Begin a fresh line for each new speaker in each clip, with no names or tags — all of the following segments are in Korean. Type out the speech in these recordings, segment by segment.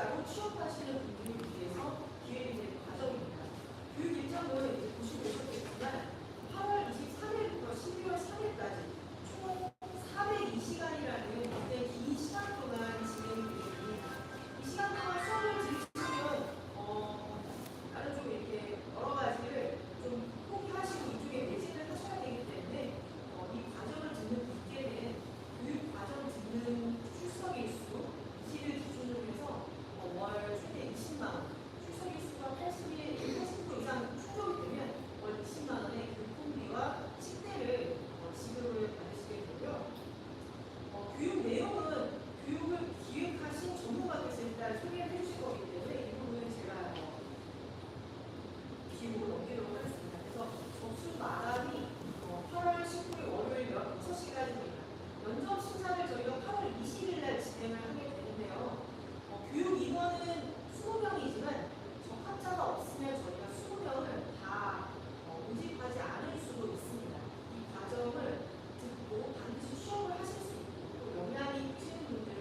개발자로 취업하시는 분들을 위해서 기획된 과정입니다. 교육 일정은 이제 보시고 오셨겠지만 8월 23일부터 12월 3일까지 총 402시간이라는 굉장히 긴 시간 동안 진행이 됩니다. 이 시간 동안 수업을 들으시면 다른 좀 이렇게 여러 가지를 좀 포기하시고 이쪽에 매진을 하셔야 되기 때문에 이 과정을 듣는 분께는 교육 과정 듣는 출석일 수 20일 기준으로 해서 월 최대 20만 원, 출석 일수가 80% 이상 충족이 되면 월 20만 원의 교통비와 식대를 지급을 받으시게 되고요. 교육 내용은 교육을 기획하신 전문가께서 일단 소개를 해주실 거기 때문에 이 부분은 제가 기록을 넘기도록 하겠습니다. 그래서 접수 마감이 8월 19일 월요일 6시까지입니다. 면접 심사를 저희가 8월 20일 날 진행을 하게 되는데요. 교육 인원은 20명이지만 적합자가 없으면 저희가 20명을 다 모집하지 않을 수도 있습니다. 이 과정을 듣고 반드시 취업을 하실 수 있고 또 역량이 있으신 분들을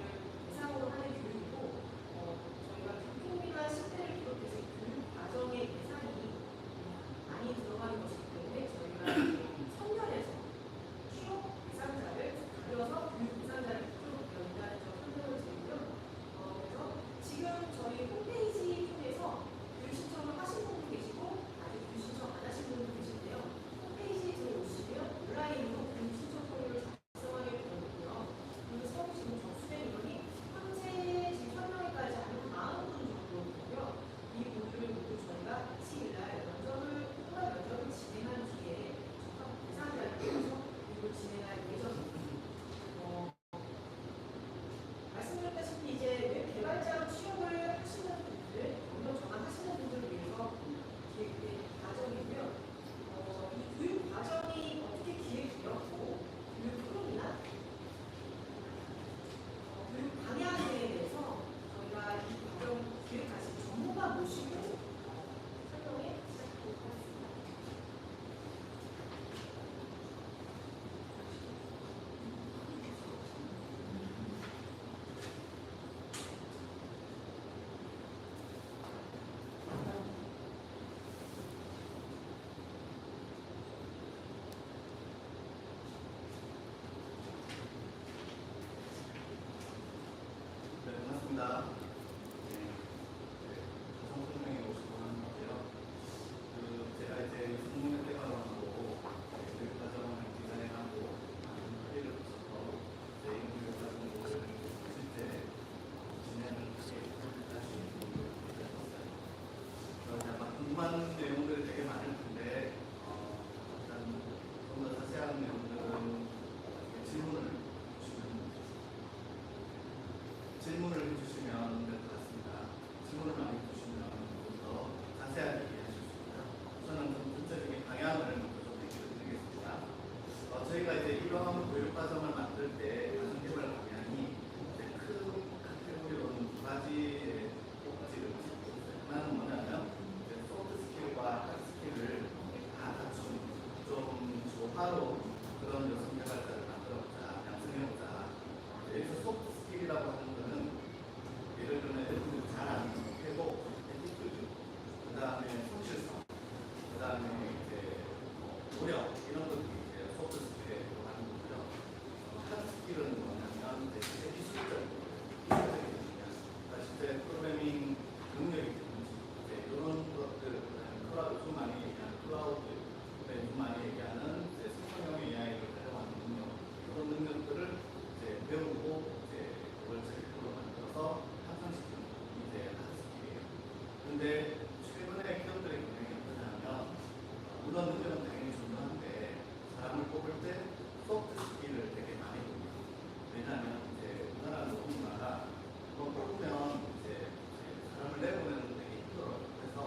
대상으로 하는 교육이고 저희가 교통비나 식대를 비롯해서 교육 과정의 예산이 많이 들어가는 것이기 때문에 저희가 선별해서 취업 대상자를 가려서 교육 대상자를 목표로 연구하는 점 설명을 드리고요. 그래서 지금 저희 홈페이지 통해서 교육 신청을 하신 분도 계시고 아직 교육 신청 안 하신 분도 계신데요. 홈페이지에 들어오시면 온라인으로 교육 신청 서류를 작성하게 되거든요. 그리고 서류 지금 접수된 인원이 현재 지금 설명회까지 하는 40분 정도고요. 이 분들을 모두 저희가 27일 날 통합 면접을 진행한 뒤에 적합 대상자를 통해서 교육을 진행할 예정입니다. 말씀드렸다시피 이제 웹 개발자로 취업을 하시는 분들, 경력 전환하시는 분들을 위해서 기획된 과정이고요. 이 교육 과정이 어떻게 기획되었고 교육 흐름이나 교육 방향에 대해서 저희가 이 과정 기획하신 전문가 모시고 설명해 시작하도록 하겠습니다.
네, 반갑습니다. 성선생님이 오시고 하는 건데요. 제가 이제 성공회 대관하고 교육 과정을 디자인하고 회의를 거쳐서 인문교육 과정을 실제 진행을 할 수 있는 그래서 아마 궁금한 내용들이 되게 많을 텐데 일단 좀 더 자세한 내용들은 질문을 해주시면 될 것 같습니다. 질문을 많이 해주시면 좀 더 자세하게 이해하실 수 있고요. 우선은 좀 전체적인 방향을 먼저 좀 얘기를 드리겠습니다. 저희가 이제 이러한 교육 과정을 만들 때 과정 개발 방향이 큰 카테고리로는 두 가지의 꼭지를 짚고 있어요. 하나는 뭐냐면 소프트 스킬과 하드 스킬을 다 갖춘 좀 조화로 그런 여성 개발자를 만들어보자, 양성해보자. 여기서 소프트 스킬이라고 하는 거는 예를 들면 여러분들 잘 아는 회복, 에티튜드, 그 다음에 성실성, 그 다음에 이제 노력 이런 것들이 이제 소프트 스킬에 들어가는 거고요. 하드 스킬은 뭐냐면 이제 기술적인 실제 프로그래밍 능력이 되는지 이런 것들, 좀 많이 얘기하는 클라우드, 좀 많이 얘기하는 생성형 AI를 활용하는 능력, 이런 능력들을 이제 배우고 그걸 체계적으로 만들어서 향상시키는 이제 하드 스킬이에요. 그런데 최근에 기업들의 경향이 어떠냐면 물론 능력은 당연히 중요한데 사람을 뽑을 때 소프트 스킬을 되게 많이 봅니다. 왜냐하면 이제 우리나라 노동문화가 그거 뽑으면 이제 사람을 내보내는 게 되게 힘들어요. 그래서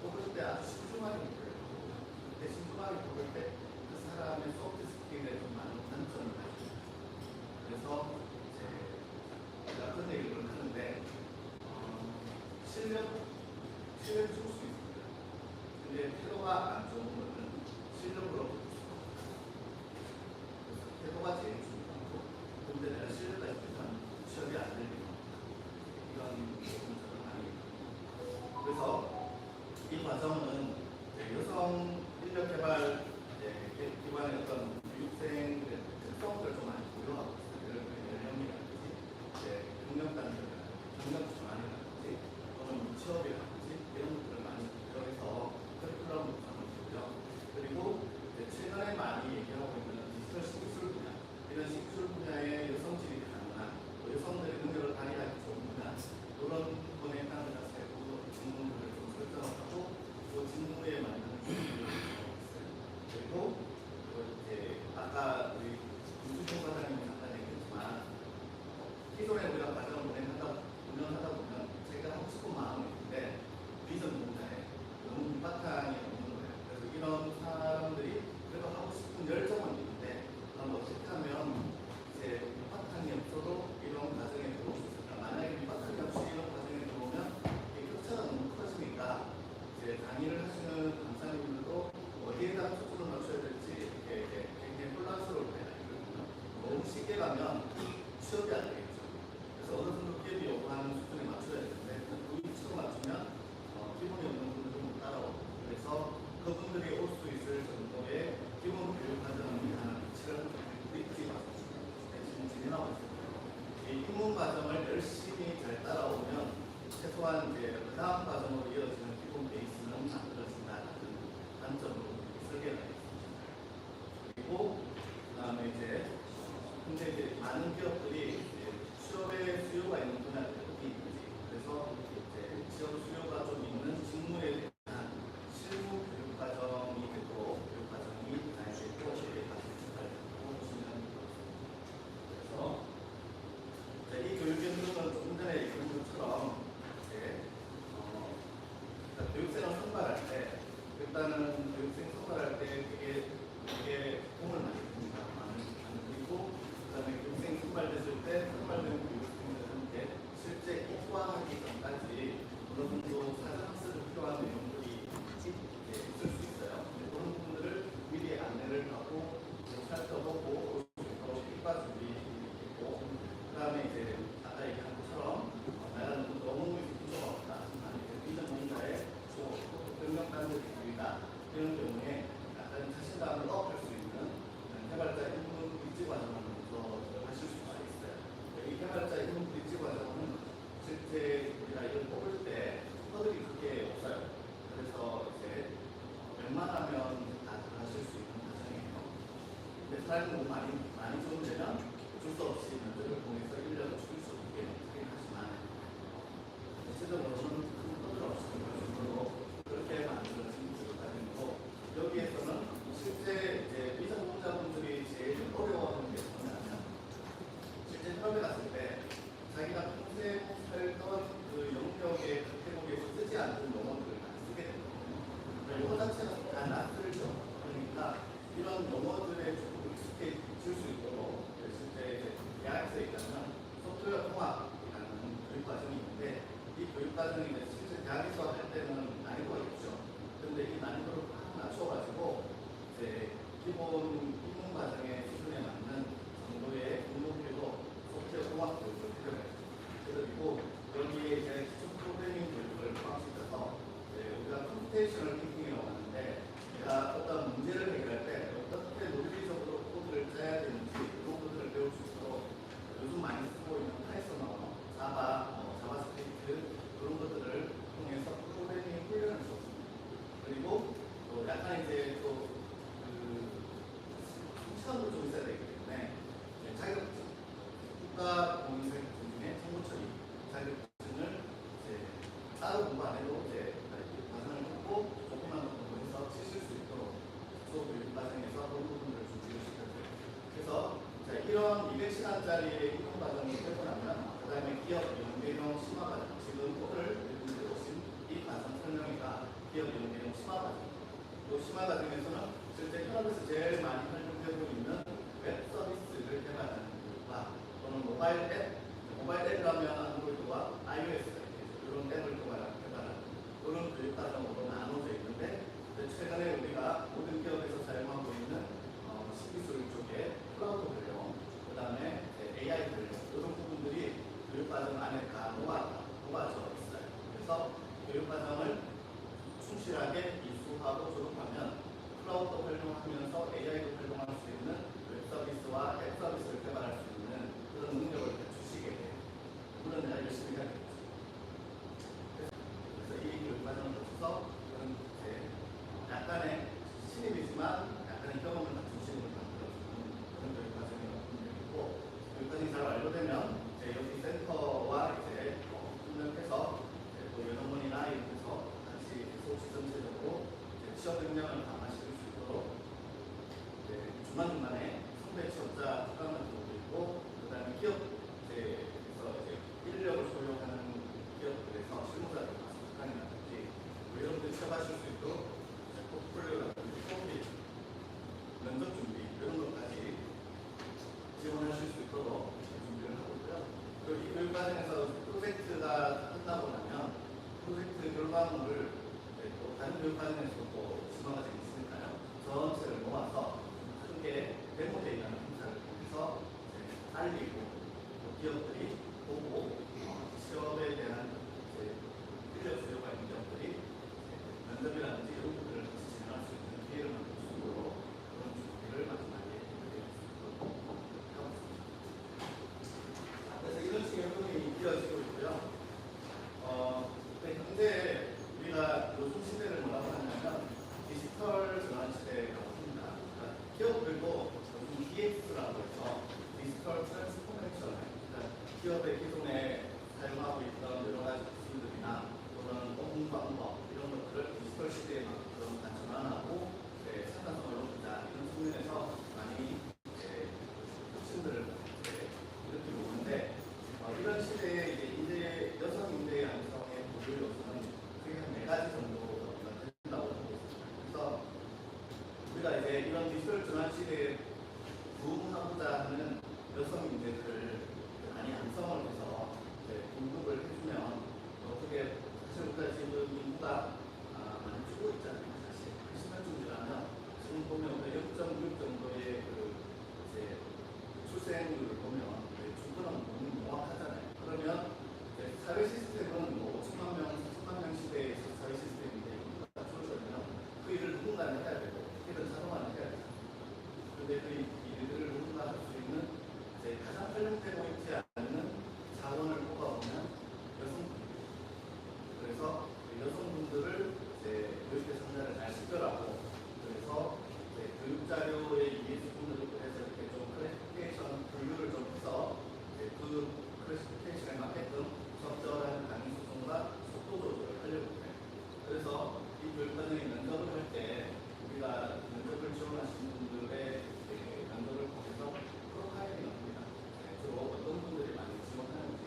뽑을 때 아주 신중하게 뽑으려고 하고 그때 신중하게 뽑을 때 그 사람의 소프트 스킬에 좀 많은 관점을 가지고 그래서 제가 그런 얘기를 하는데 실력은 좋을 수 있습니다. 근데 태도가 안 좋은 거는 실력으로 바꿀 수가 없어요. 그래서 태도가 제일 중요하고 근데 내가 실력까지 되면 취업이 안 될 리가 없다. 이런 부분들을 개발 기반의 어떤 교육생들의 특성들을 좀 많이 고려하고 있어요. 예를 들면 연령이라든지 경력 전환이라든지 또는 취업이라든지 이런 것들을 많이 고려해서 커리큘럼 구성을 하고요. 그리고 최근에 많이 얘기하고 있는 디지털 기술 분야, 이런 기술 분야의 여성질이 가능한 여성들의 능력을 발휘하기 좋은 분야, 이런 부분에 따른 세부 직무들을 좀 설정을 하고 그 직무에 맞는 준비를 하고 있어요. 그리고 아까 우리 김수종 과장님이 잠깐 얘기했지만 기존에 우리가 과정을 운영하다 보면 제가 하고 싶은 마음이 있는데 비전 분야에 너무 밑바탕이 없는 거예요. 그래서 이런 사람들이 그래도 하고 싶은 열정은 있는데 그럼 어떻게 하면 이제 밑바탕이 없어도 이런 과정에 들어올 수 있을까? 만약에 밑바탕이 없이 이런 과정에 들어오면 이 격차가 너무 커지니까 이제 강의를 하시는 강사님들도 어디에다 초점을 맞춰야 될지 이렇게 굉장히 혼란스러울 때가 있거든요. 너무 쉽게 가면 취업이 안 되겠죠. 그래서 어느 정도 기업이 요구하는 수준에 맞춰야 되는데 그 위치로 맞추면 기본이 없는 분들은 못 따라오고 그래서 그분들이 올 수 있을 정도의 기본 교육 과정을 하는 위치를 일찍 지금 진행하고 있습니다. 이 입문 과정을 열심히 잘 따라오면 최소한 이제 그 다음 과정으로 이어지는 기본 베이스는 만들어진다는 관점으로 설계가 되어 있습니다. 그리고 그다음에 근데 이제 많은 기업들이 취업의 수요가 있는 분야들이 어디 있는지 그래서 취업 수요가 좀 있는 직무에 대한 실무 교육 과정이 되고 교육 과정이 다양하고 이렇게 가지고 보시면 됩니다. 그래서 이 교육의 흐름은 조금 전에 얘기한 것처럼 교육생을 선발할 때 일단은 교육생 선발할 때 되게 도움을 많이 줍니다. 그리고 그다음에 교육생 선발됐을 때 선발된 교육생들한테 실제 입과하기 전까지 어느 정도 사전학습이 필요한 내용들이 있을 수 있어요. 그런 부분들을 미리 안내를 하고 살펴보고 입과 준비했고 그다음에 이제 아까 얘기한 것처럼 나는 너무 부족가 없다. 이런 뭔가에 능력단들 기술이나 이런 경우에 약간 자신감을 업할 수 있는 개발자 인문 입지 과정을 먼저 하실 수가 있어요. 이 개발자 인문 입지 과정은 실제 우리가 이걸 뽑을 때 허들이 크게 없어요. 그래서 이제 웬만하면 다 하실 수 있는 과정이에요. 근데 사람이 많이 좋으면 어쩔 수 없이 면접을 통해서 1년을 줄일 수 있게 하지만 실제적으로는 큰 허들 없이 그렇게 만들어진 교육과정이고 여기에서는 실제 미성년자분들이 제일 어려워하는 게 뭐냐면 실제 협에 갔을 때 자기가 평생 살던 그 영역의 카테고리에서 쓰지 않는 용어들을 다 쓰게 되거든요. 용어 자체가 다 낯설죠. 그러니까 이런 용어들에 조금 익숙해질 수 있도록 실제 대학에서 있다면 소프트웨어 통합이라는 교육과정이 있는데 이 교육과정이 실제 대학에서 할 때는 난이도가 있죠. 근데 이 난이도를 확 낮춰가지고 이제 기본 입문 과정의 수준에 맞는 정도의 등록비도 소프트웨어 통합 교육을 필요해요. 그리고 여기에 이제 기초 프로그래밍 교육을 포함시켜서 우리가 컴퓨테이셔널 띵킹이라고 하는데 내가 어떤 문제를 해결할 때 어떻게 논리적으로 코드를 짜야 되는지 이런 것들을 배울 수 있도록 요즘 많이 쓰고 있는 파이썬 언어, 자바스크립트 그런 것들을 통해서 프로그래밍 훈련을 줬습니다. 그리고 또 약간 이제 또 시간도 좀 있어야 되기 때문에 자격증, 국가공인생 중에 정보 처리 자격증을 따로 공부 안 해도 과정을 듣고 조금만 공부해서 치실 수 있도록 수업교육 과정에서 그런 부분들을 준비를 시켰어요. 그래서 이런 200시간짜리 입문 과정이 되고 나면 그 다음에 기업 연계형 심화 과정 지금 오늘 여러분들 오신 이 과정 설명회가 기업 연계형 심화 과정 이 심화 과정에서는 실제 현업에서 제일 많이 활용되고 있는 웹 서비스를 개발하는 교육과 또는 모바일 앱이라면 안드로이드와 iOS 이런 앱을 개발하는 그런 교육 과정으로 나눠져 있는데 최근에 우리가 모든 기업에서 사용하고 있는 신기술 쪽에 클라우드 활용, 그 다음에 AI 활용 이런 부분들이 교육 과정 안에 다 녹아져 있어요. 그래서 교육 과정을 충실하게 이수하고 졸업하면 클라우드도 활용하면서 AI도 활용할 수 있는 웹 서비스와 앱 서비스를 개발할 수 있는 그런 능력을 주시게 돼요. 물론 내가 열심히 해야겠죠. 그래서 이 교육 과정을 거쳐서 그런 이제 약간의 신입이지만 약간의 경험을 갖춘 신입을 만들어주는 그런 교육 과정이라고 보면 되고, 교육 과정이 잘 완료되면 이제 여기 센터와 이제 협력해서 또 연합원이나 이렇게서 같이 소식 전체적으로 취업 역량을 강화시킬 수 있도록 중간중간에 선배 취업자 특강을 들어오고 있고, 그 다음에 기업에서 이제 인력을 소유하는 기업들에서 실무자들 가서 특강이라든지 여러분들 취업하실 수 있도록 포트폴리오라든지 코비 면접 준비 이런 것까지 지원하실 수 있도록 준비를 하고 있고요. 그리고 이 교육 과정에서 프로젝트가 끝나고 나면 프로젝트 결과물을 또 다른 교육 과정에서 또 심화가 있으니까요. 전체를 모아서 크게 데모데이라는 행사를 통해서 알리고 또 기업들이 보고 취업에 대한 인력 수요가 있는 기업들이 면접이라든지 이런 부분을 같이 진행할 수 있는 기회를 만들 수 있도록 그런 준비를 마지막에 하고 있습니다. 그래서 이런 식의 흐름이 이어지고 있고요. 현재 우리가 요즘 시대를 뭐라고 하냐면 디지털 전환 시대라고 합니다. 그러니까 기업들도 요즘 DX라고 해서 디지털 트랜스포메이션, 그러니까 기업의 기존에 사용하고 있던 여러 가지 기술들이나 또는 업무 방법 이런 것들을 디지털 시대에 만큼 전환하고 생산성을 높이자 이런 측면에서 많이 혁신들을 일으키고 오는데, 이런 시대에 이제 여성 인재 양성의 보유 요소는 크게 한 4가지 정도가 된다고 보고 있습니다. 그래서 우리가 이제 이런 디지털 전환 시대에 부응하고자 하는 여성 인재들을 많이 양성을 해서 공급을 해주면 어떻게 사실 우리가 지금 인구가 많이 줄고 있잖아요. 사실 10년쯤이라면 지금 보면 0.6 정도의 이제 출생률을 보면 주거는 너무 명확하잖아요. 그러면 사회 시스템은 뭐 5천만 명, 4천만 명 시대의 사회 시스템인데 인구가 줄어들면 그 일을 누군가는 해야 되고 어떻게든 자동화는 해야 되잖아요. 그런데 그 일들을 누군가 할 수 있는 가장 활용되고 있지 않는 자원을 뽑아보면 여성분들입니다. 그래서 여성분들을 교육의 성장을 잘 시켜라고, 그래서 교육자료의 이해 수준을 해서 이렇게 좀 클래시피케이션 분류를 좀 해서 그 클래시피케이션에 맞게끔 적절한 강의 수준과 속도 조절을 하려고 해요. 그래서 이 교육과정의 면접을 할 때 우리가 면접을 지원하시는 분들의 면접을 통해서 프로파일링을 합니다. 주로 어떤 분들이 많이 지원하는지,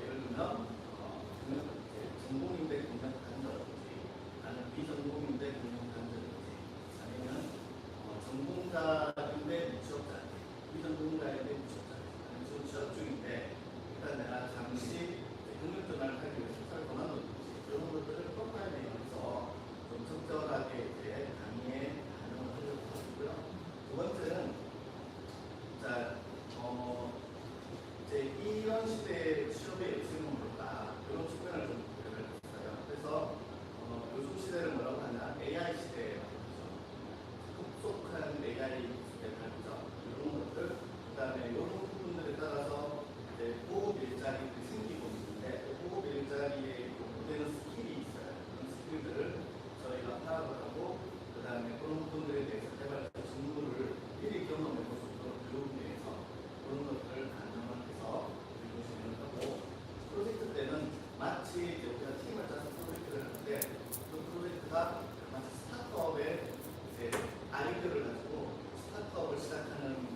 예를 들면 전공인대 경력 단절인지, 아니면 비전공인대 경력 단절인지, 아니면 전공자인데 취업자인지, 비전공자인데 취업자인지, 아니면 지금 취업 중인데 일단 내가 잠시 경력 전환을 하기 위해서 회사를 그만뒀는지 이런 것들을 프로파일링하면서 좀 적절하게 강의에 반영을 하려고 하고요. 두 번째는 이런 시대의 취업의 역생은 뭘까? 이런 측면을 좀 고려를 했어요. 그래서 요즘 시대를 뭐라고 하냐? AI 시대라고 하죠. 급속한 AI 기술의 발전, 이런 것들, 그 다음에 이런 부분들에 따라서 고급 일자리들이 생기고 있는데, 그 고급 일자리에 요구되는 스킬이 있어요. 그런 스킬들을 저희가 파악을 하고, 그 다음에 그런 부분들에 대해서 개발자 직무를 미리 경험해볼 수 있도록 교육을 위해서 그런 것들을 반영을 해서 진행을 하고, 프로젝트 때는 마치 우리가 팀을 짜서 프로젝트를 하는데 그 프로젝트가 마치 스타트업의 아이디어를 가지고 스타트업을 시작하는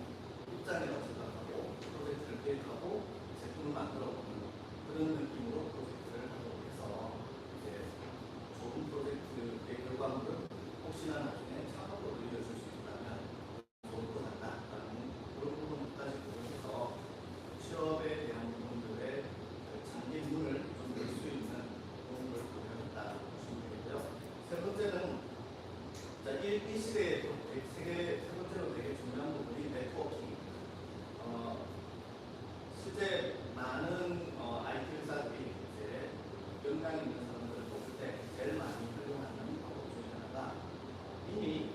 입장이라고 생각하고 프로젝트를 계획하고 제품을 만들어보는 그런 느낌으로 프로젝트를 하고 해서 좋은 프로젝트의 결과물을 혹시나 나중에 창업으로 이어질 수 있다면 좋을 것 같다라는 그런 부분까지 고려해서 취업에 대한 부분들의 장기 문을 좀 열 수 있는 그런 걸 고려했다고 보시면 되고요. 세 번째는 이 시대에 세 번째로 되게 중요한 부분이 네트워킹입니다. 실제 많은 IT 회사들이 역량 있는 사람들을 뽑을 때 제일 많이 활용하는 방법 중에 하나가 이미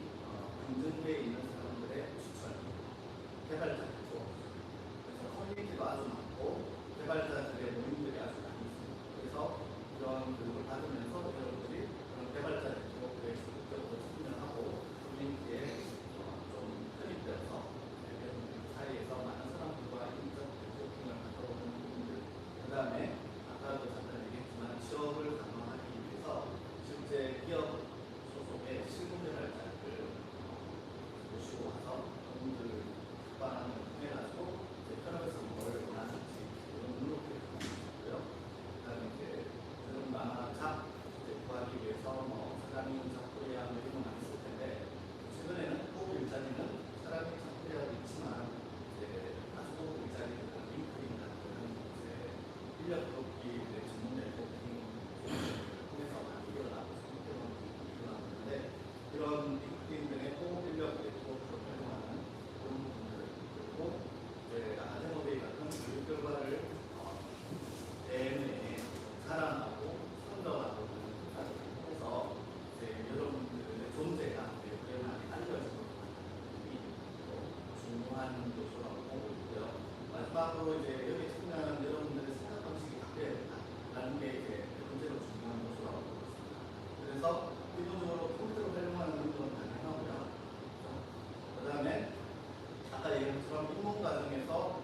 그래서 기본적으로 컴퓨터를 활용하는 건 가능하고요. 그다음에 아까 얘기한 것처럼 입문 과정에서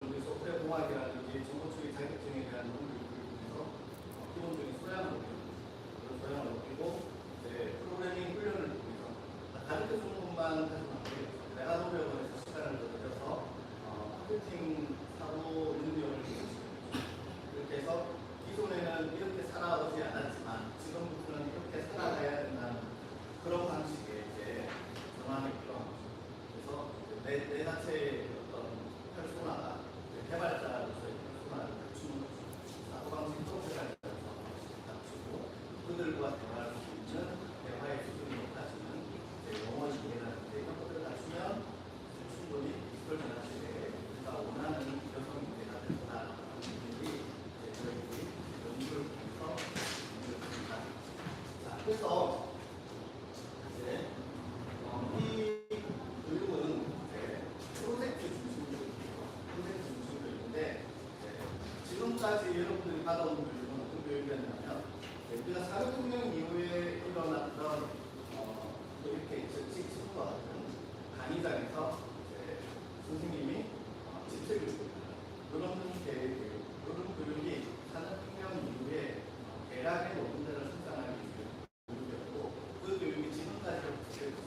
우리 소프트웨어 공학이라든지 정보 추리 자격증에 대한 논문을 통해서 기본적인 소양을 얻고 이제 프로그래밍 훈련을 통해서 가르쳐 주는 것만 가지고 안 되겠죠. 내가 노력을 해서 시간을 더 들여서 마케팅 사고 능력을 기술시켜주죠. 그렇게 해서 기존에는 이렇게 살아오지 않았지만 지금부터는 이렇게 살아가야 된다는 그런 방식의 이제 전환이 필요한 거죠. 그래서 내 자체의 어떤 혈소나가 개발자로서의 혈소나를 갖추는 거죠. 사고방식 프로페셔널에서 갖추고 그들과 대화할 수 있는 대화의 수준이 높아지는 영어 이해라든지 이런 것들을 갖추면 충분히 디지털 전환 시대에 우리가 원하는 여성이 되가 된다는 분들이 저희들이 연구를 통해서 연구를 합니다. 자, 그래서 이제 이 교육은 프로젝트 중심도 있는데 지금까지 여러분들이 받아온 교육은 어떤 교육이었냐면 우리가 사회혁명 이후에 일어났던 이렇게 직책과 같은 강의장에서 선생님이 집책을 줍니다. 그런 교육이 산업혁명 이후에 대략의 노동자를 생산하기 위한 교육이었고 그 교육이 지금까지 지속되고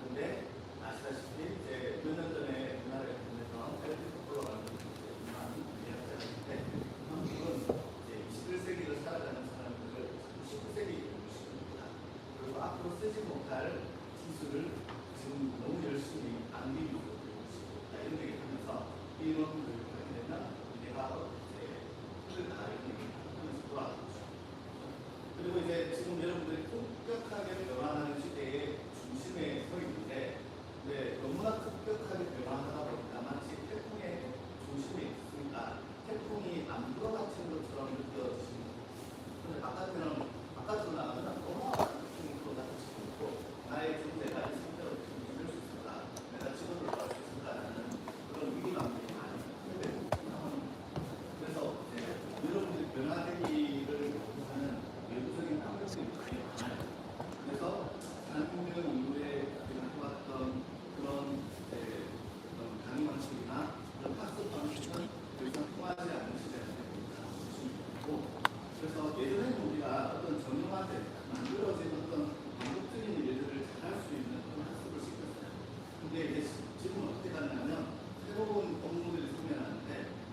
그런데 아시다시피 이제 몇 년 전에 우리나라에 보내서 헬리콥터 올라가는 많은 이야기가 있는데 한국은 이제 21세기를 살아가는 사람들을 19세기 교육시킵니다. 그리고 앞으로 쓰지 못할 기술을 지금 너무 열심히 낭비 위주로 교육시킵니다. 이런 얘기를 하면서 이런 교육을 하게 되면 내가 이제 틀을 다 이런 얘기를 하면서 돌아가는 거죠. 그리고 이제 지금 여러분들이 급격하게 변화하는 시대의 중심에 서 있는데 너무나 급격하게 변화하다 보니까 마치 태풍의 중심에 있으니까 태풍이 안 불어닥치는 것처럼 느껴지시는 거예요. 근데 바깥으로 나가면 어마어마한 태풍이 불어닥치고 있고 나의 존재가 이 상태로 이룰 수 있을까? 내가 직업을 구할 수 있을까라는 그런 위기감들이 많이 회복되고 나옵니다. 그래서 여러분들이 변화되기를 요구하는 외부적인 환경들이 많이 많아요. 그래서 산업혁명 이후에 해왔던 그런 강의 방식이나 그런 학습 방식은 더 이상 통하지 않는 시대가 되고 그래서 예전에는 우리가 어떤 정형화된 만들어진 어떤 반복적인 일들을 잘할 수 있는 그런 학습을 시켰어요. 근데 이제 지금은 어떻게 가느냐면 새로운 업무들이 생겨나는데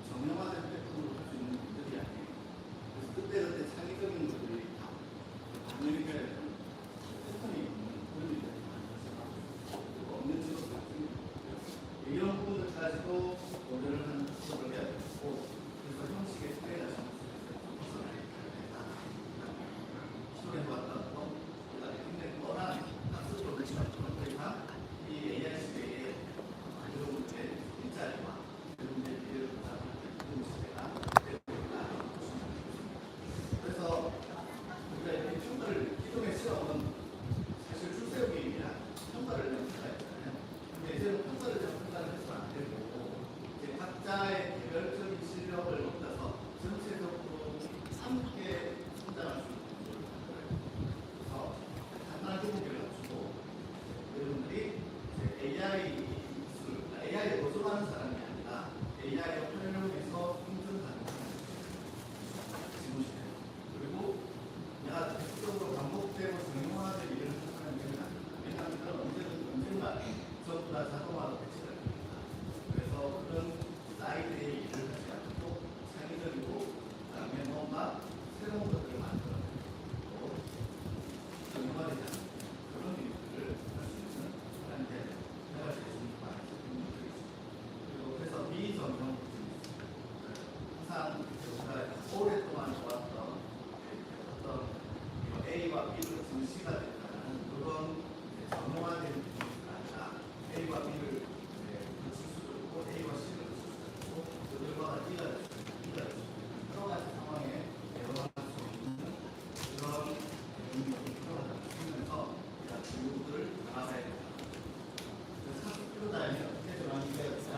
정형화된 패턴으로 할 수 있는 일들이 아니에요. 그래서 그때그때 창의적인 것들이 반영이 돼야 되는 패턴이 있는 그런 일들이 없는 직업들이 생깁니다. 이런 부분을 가지고 모델을 하는 학습을 해야 되고 그래서 형식의 차이가 시도해봤던 거 근데 워낙 학습을 그러니까 이 AI 시대에 여러분들의 일자리와 여러분들의 미래를 보장하는 시대가 되고 있다. 그래서 우리가 이렇게 평가를 기존의 시험은 사실 출세우기 위한 평가를 연습했잖아요. 근데 이제는 평가를 해서는 안 되고 이제 각자의 개별적인 실력을 높여서 전체적으로 함께 성장할 수 있는 구조를 만들어요. 그래서 간단한 기본기를 갖추고 여러분들이 AI 기술, AI에 도전하는 사람이 아니라 AI를 활용해서 생존하는 지구시대요. 그리고 내가 계속적으로 반복되고 정형화된 일을 하는 사람이 아니라 왜냐하면 언젠가 전부 다 자동화로 대체가 됩니다. 그래서 그런 사이드의 일을 하지 않고 창의적이고 그다음에 뭔가 새로운 것들을 만들어내고 정형화되지 않는 그런 일들을 할 수 있는 사람한테 내가 제일 중요한 분들이 있습니다. 그래서 미정형 항상 우리가 오랫동안 좋았던 어떤 A와 B로 증시가 됐다는 그런 정형화된 기술이 아니라 A와 B를 붙일 수도 있고 A와 C를 붙일 수도 있고 그들과 D가 될 수도 있고 B가 될 수도 있고 여러 가지 상황에 대응할 수 있는 그런 능력이 필요하다면서 우리가 교육을 나가야 된다. 그래서 학습 필요다에 어떻게 전환이 되어 있냐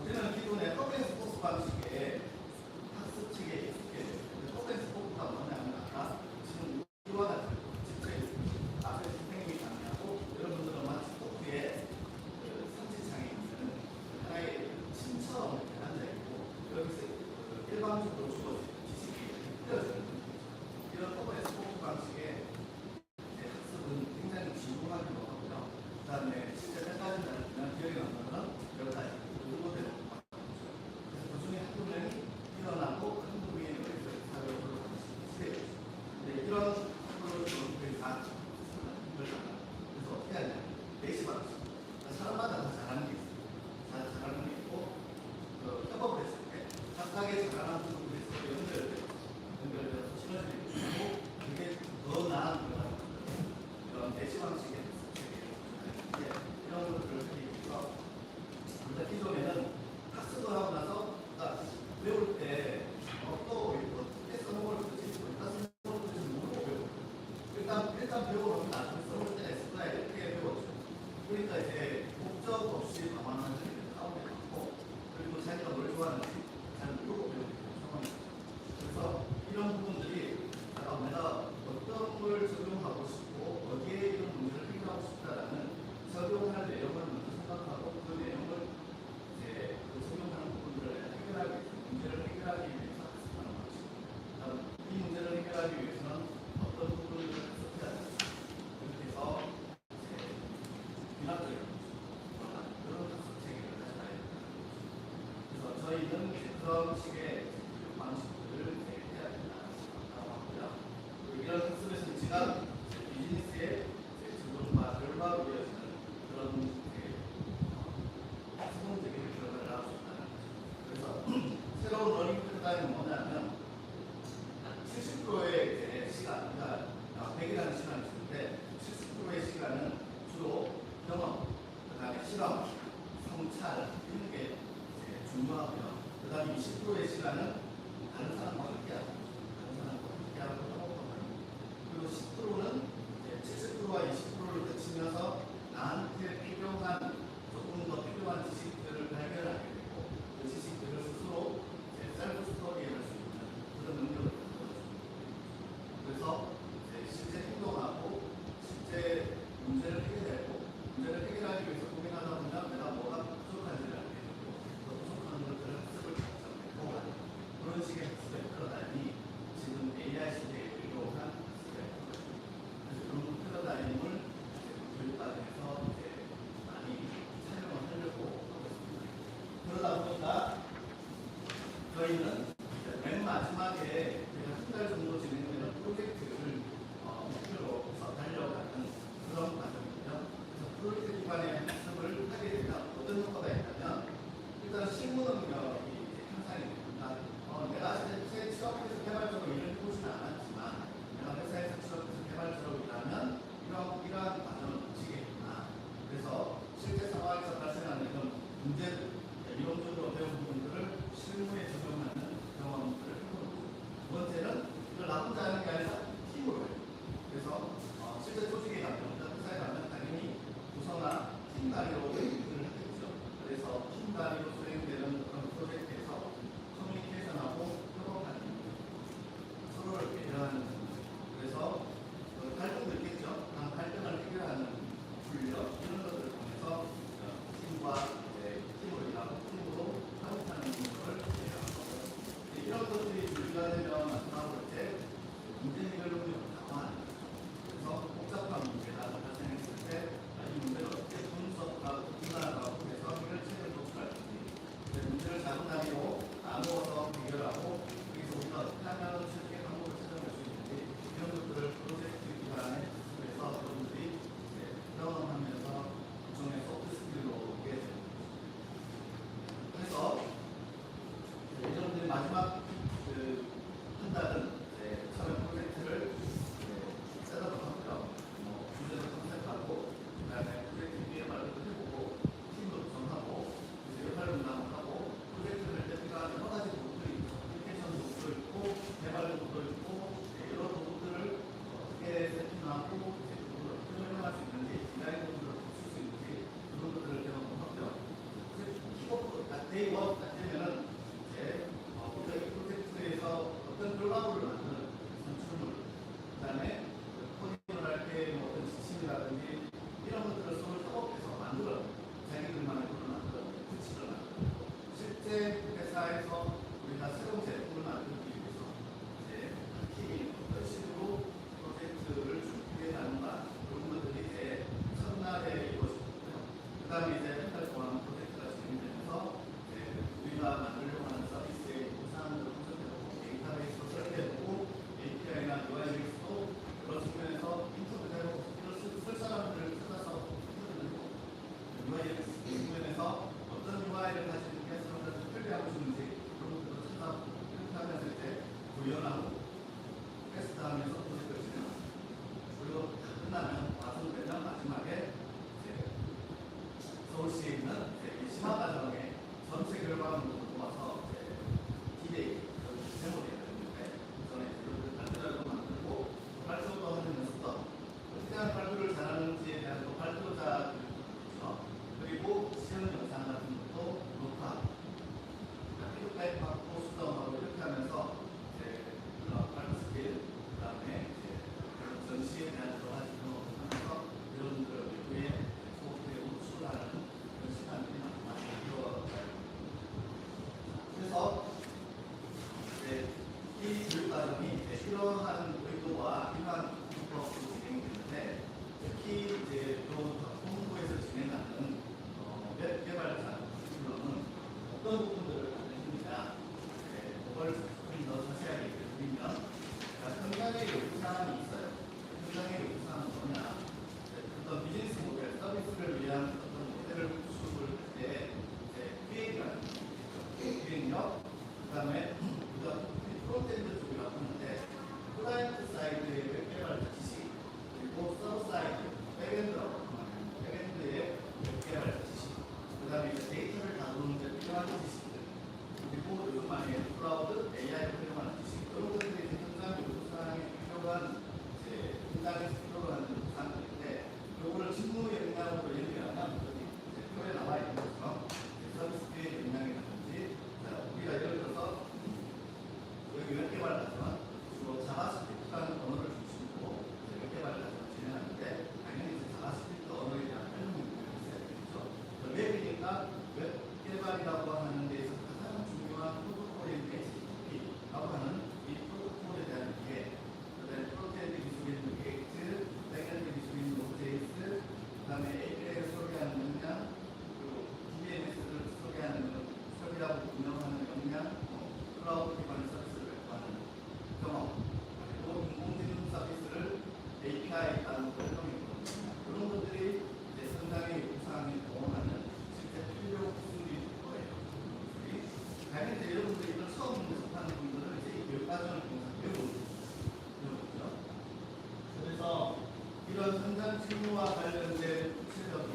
우리는 기존의 허브앤 스포츠 방식의 학습 체계에 익숙해져요. 근데 허브앤 스포츠가 뭐냐면 아까 지금 일단 배워보면 나중에 써볼 때가 있을 거야. 이렇게 배웠죠. 그러니까 이제 목적 없이 방황하는 일이 가운데 많고, 그리고 자기가 뭘 좋아하는지 잘 모르고 배우는 상황이죠. 그래서 이런 부분들이 내가 어떤 걸 적용하고 싶고 어디에 이런 문제를 해결하고 싶다라는 적용할 내용을 먼저 생각하고 그 내용을 이제 그 적용하는 부분들을 해결하기 위해서 문제를 해결하기 위해서 학습하는 거지. 이 문제를 해결하기 위해서는 어떤 부분들을 학습해야 되는지 이렇게 해서 이제 윤학적인 그런 학습 체계를 가져가야 됩니다. 그래서 저희는 이제 그런 식의 방식들을 해야 된다고 하고요. 이런 학습의 성취가 비즈니스의 적용과 결과로 이어지는 그런 성공적인 결과를 낳을 수 있다는 거죠. 그래서 새로운 러닝 패러다임은 뭐냐면 70%의 이제 시간, 그러니까 100이라는 시간을 주는데 70%의 시간은 주로 경험, 그다음에 실험, 성찰 이런 게 중요하고요. 그다음에 20%의 시간은 다른 사람과 함께하고, 그리고 10%는 70%와 20%를 거치면서 나한테 필요한 조금 더 필요한 지식들을 발견하게 되고 그 지식들을 스스로 셀프 스터디할 수 있는 그런 능력을 가져줍니다. 그래서 실제 행동하고 실제 문제를 해결하고 문제를 해결하기 위해서 고민하다 보면 내가 뭐가 부족한지를 알게 되고 그 부족한 것들을 학습을 작성하고 그런 식의 학습의 패러다임이 지금 AI 시대에 필요한 학습의 패러다임. 그래서 그런 패러다임을 교육과정에서 많이 사용을 하려고 하고 있습니다. 그러다 보니까 저희는 맨 마지막에 한 달 정도 진행되는 프로젝트를 목표로 해서 달려가는 그런 과정이고요. 그래서 프로젝트 기반의 학습을 하게 되면 어떤 효과가 있냐면 일단 실무 능력이 향상이 됩니다. 내가 제 취업해서 개발적으로 일을 해보지는 않았지만 내가 회사에서 취업해서 개발적으로 일하면 이러한 과정을 거치겠구나. 그래서 실제 상황에서 발생하는 이런 문제들, 이론적으로 배운 부분들을 실무에 적용하는 경험들을 해보는 거죠. 두 번째는 이걸 나 혼자 하는 게 아니라 팀으로 해요. 그래서 실제 조직에 가면, 회사에 가면 당연히 부서나 팀 단위로 일을 하겠죠. 그래서 팀 단위로 수행되는 그런 프로젝트에서 커뮤니케이션하고 협업하는 서로를 배려하는 그래서 갈등도 있겠죠. 갈등을 해결하는 훈련 이런 것들을 통해서 팀과 팀으로 일하고 팀으로 협업하는 것을 배려하고 이런 것들이 준비가 되면 마지막으로 이제 문제 해결 능력을 강화하는 거죠. 그래서 복잡한 문제가 발생했을 때 이 문제를 어떻게 분석하고 분할하고 해서 해결책을 도출할 건지 문제를 작은 단위로 나누어서 해결하고 여기서 우리가 어떻게 하면 실제 방법을 찾아낼 수 있는지 이런 것들을 프로젝트 기반의 학습에서 여러분들이 경험하면서 일종의 소프트 스킬로 오게 됩니다. 그래서 여러분들이 마지막 한 달은 처음에 프로젝트를 셋업을 하고요. 주제를 컨셉하고 그다음에 프로젝트 BMR도 해보고 팀도 구성하고 역할 분담을 하고 프로젝트를 할 때 필요한 여러 가지 도구들이 있고 애플리케이션 도구도 있고 개발 도구도 있고 여러 도구들을 어떻게 세팅하고 도구를 어떻게 활용할 수 있는지 디자인 도구를 어떻게 쓸 수 있는지 그런 것들을 경험을 하고요. 킥오프 데이 원 딱 되면은 이 프로젝트에서 어떤 결과물을 만드는 산출물 그다음에 코딩을 할 때 어떤 지침이라든지 이런 것들을 서로 협업해서 만들어 자기들만의 것을 만들어 규칙을 만들어 실제 회사에서 우리가 새로운 제품을 만들기 위해서 팀이 어떤 식으로 프로젝트를 준비해 나는가 그런 것들이 이제 첫날에 이루어지고요. 그 다음에 이제 한 달 동안 프로젝트가 진행되면서 우리가 만들려고 하는 서비스의 구상을 분석해보고 데이터베이스로 설계해보고 API나 UIUX도 여러 측면에서 인터뷰를 해보고 이걸 쓸 사람들을 찾아서 인터뷰를 해보고 UIUX 측면에서 어떤 UI를 가지고 사람들한테 설계하고 싶은지 그런 것들을 찾아보고 이렇게 하면서 이제 구현하고 테스트하면서 프로젝트를 진행합니다. 그리고 다 끝나면 완성되면 마지막에 서울시에 있는 심화과정에 전체 결과물을 모아서 디데이, 메모리가 있는데 전에 발표자료도 만들고 발표도 하는 연습도 하고 직무와 관련된 구체적인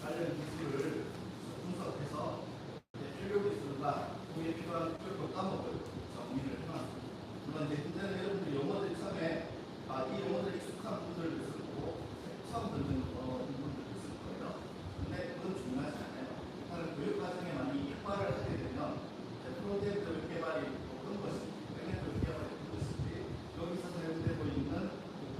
관련 기술을 분석해서 필요 기술과 거기에 필요한 필요 과목을 정리를 해놨습니다. 물론 이제 현재는 여러분들이 용어들이 처음에 이 용어들이 익숙한 분들도 있을 거고 처음 듣는 분들도 있을 거예요. 근데 그건 중요하지 않아요. 일단은 교육 과정에 많이 이과를 하게 되면 프로젝트 개발이 어떤 것인지, 백엔드 개발이 어떤 것인지, 여기서 사용되고 있는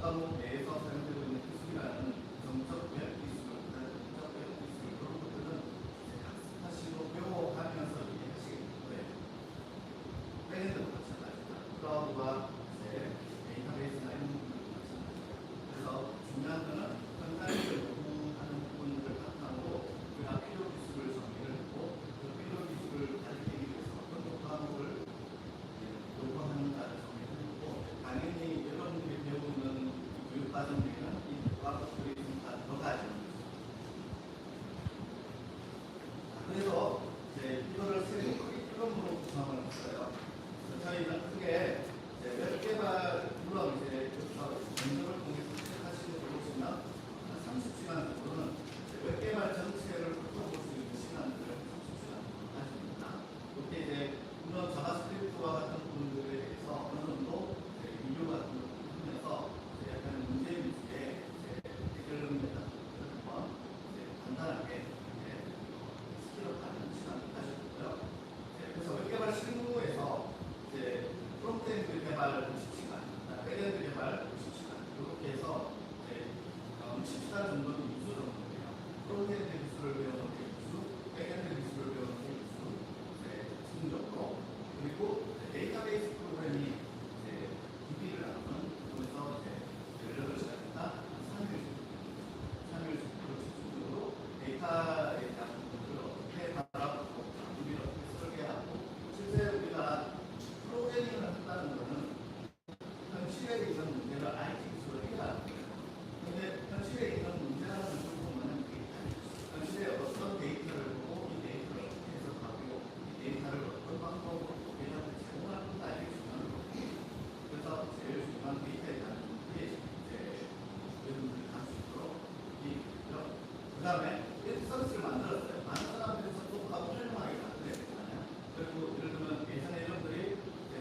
과목 내에서 사용되고 있는 기술이라는 정적 교육 기술, 정적 교육 기술 그런 것들은 학습하시고 배워가면서 이해하시게 될 거예요. 백엔드도 마찬가지다. 클라우드와 데이터베이스나 이런 부분도 마찬가지다. 그래서 중요한 거는 현장에서 요구하는 부분들을 바탕으로 우리가 필요 기술을 정리를 하고 그 필요 기술을 가르치기 위해서 어떤 과목을 요구하는가를 정리를 하고 당연히 여러분들이 배우는 교육 과정 중에는 이 과목들이 좀 다 들어가죠. 그래서 이제 이거를 세 필름으로 구성을 했어요. 저희는 크게 웹 개발 물론 이제 연구를 통해서 하시는 걸 보시면 30시간 정도는 웹 개발 전체를 훑어볼 수 있는 시간들을 30시간 정도 가집니다. 이렇게 이제 물론 자바스크립트와 같은 부분들에 대해서 어느 정도 비교 같은 걸 하면서 약간 문제 위주의 해결 메타드를 한번 간단하게 스킬업하는 시간을 가졌고요. 그래서 웹 개발 실무에서 이제 프론트엔드 개발 90시간, 백엔드 개발 90시간 이렇게 해서 60시간 정도는 이수 정도예요. 프론트엔드 기술을 배우는 게 이수, 백엔드 기술을 배우는 게 이수, 집중적으로 그리고 데이터베이스 프로그래밍 DB를 하는 그래서 18시간이나 3일 정도 집중적으로 데이터에 대한 부분들을 어떻게 바라보고 DB를 어떻게 설계하고 실제 우리가 프로그래밍을 한다는 것은 현실에 있는 문제를 IT 기술로 해결하는 거예요. 그런데 현실에 있는 문제라는 걸 보면 현실에 어떤 데이터를 보고 이 데이터를 어떻게 해석하고 이 데이터를 어떤 방법으로 우리한테 제공할 건가 이게 중요한 거고 그래서 제일 중요한 데이터에 대한 부분이 여러분들이 할 수 있도록 그 다음에 이렇게 서비스를 만들었어요. 많은 사람들이 접속하고 활용하기 가능했잖아요. 그리고 예를 들면 예전에 여러분들이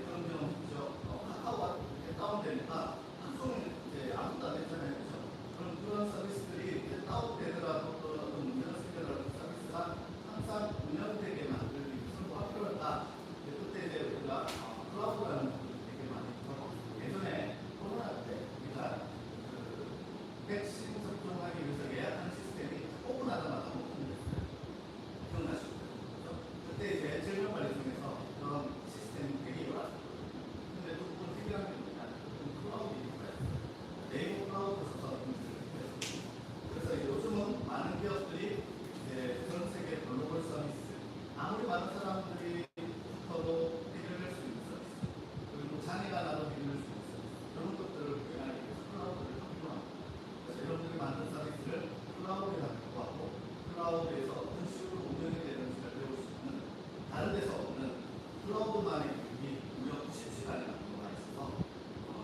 그런 경험 있죠. 카카오가 다운되니까 한송이 아무도 안 했잖아요. 그렇죠? 그런 서비스들이 다운되더라도 또 어떤 문제가 생겨더라도 서비스가 항상 운영되게 만들기 위해서 뭐가 필요할까? 그때 이제 우리가 클라우드라는 부분이 되게 많이 들어가고 예전에 코로나 때 우리가 백신 접종하기 위해서 예약하는 시스템이 오픈하자마자 못 풀렸어요. 기억나시죠? 그때 이제 질병 관리 중에서 그런 시스템이 되게 열악했거든요. 근데 또 그건 특이한 게 뭐냐? 클라우드 인프라였어요. 네이버 클라우드 써서 그래서 요즘은 많은 기업들이 전 세계 글로벌 서비스 아무리 많은 사람들이 붙어도 해결할 수 있는 서비스 그리고 장애가 나도 해결할 수 있는 서비스 그런 것들을 구현하기 위해서 클라우드를 활용합니다. 그래서 여러분들이 만든 서비스를 클라우드에 갖고 하고 클라우드에서 어떤 식으로 운영이 되는지를 배울 수 있는 다른 데서 없는 클라우드만의 교육이 무려 90시간이나 들어가 있어서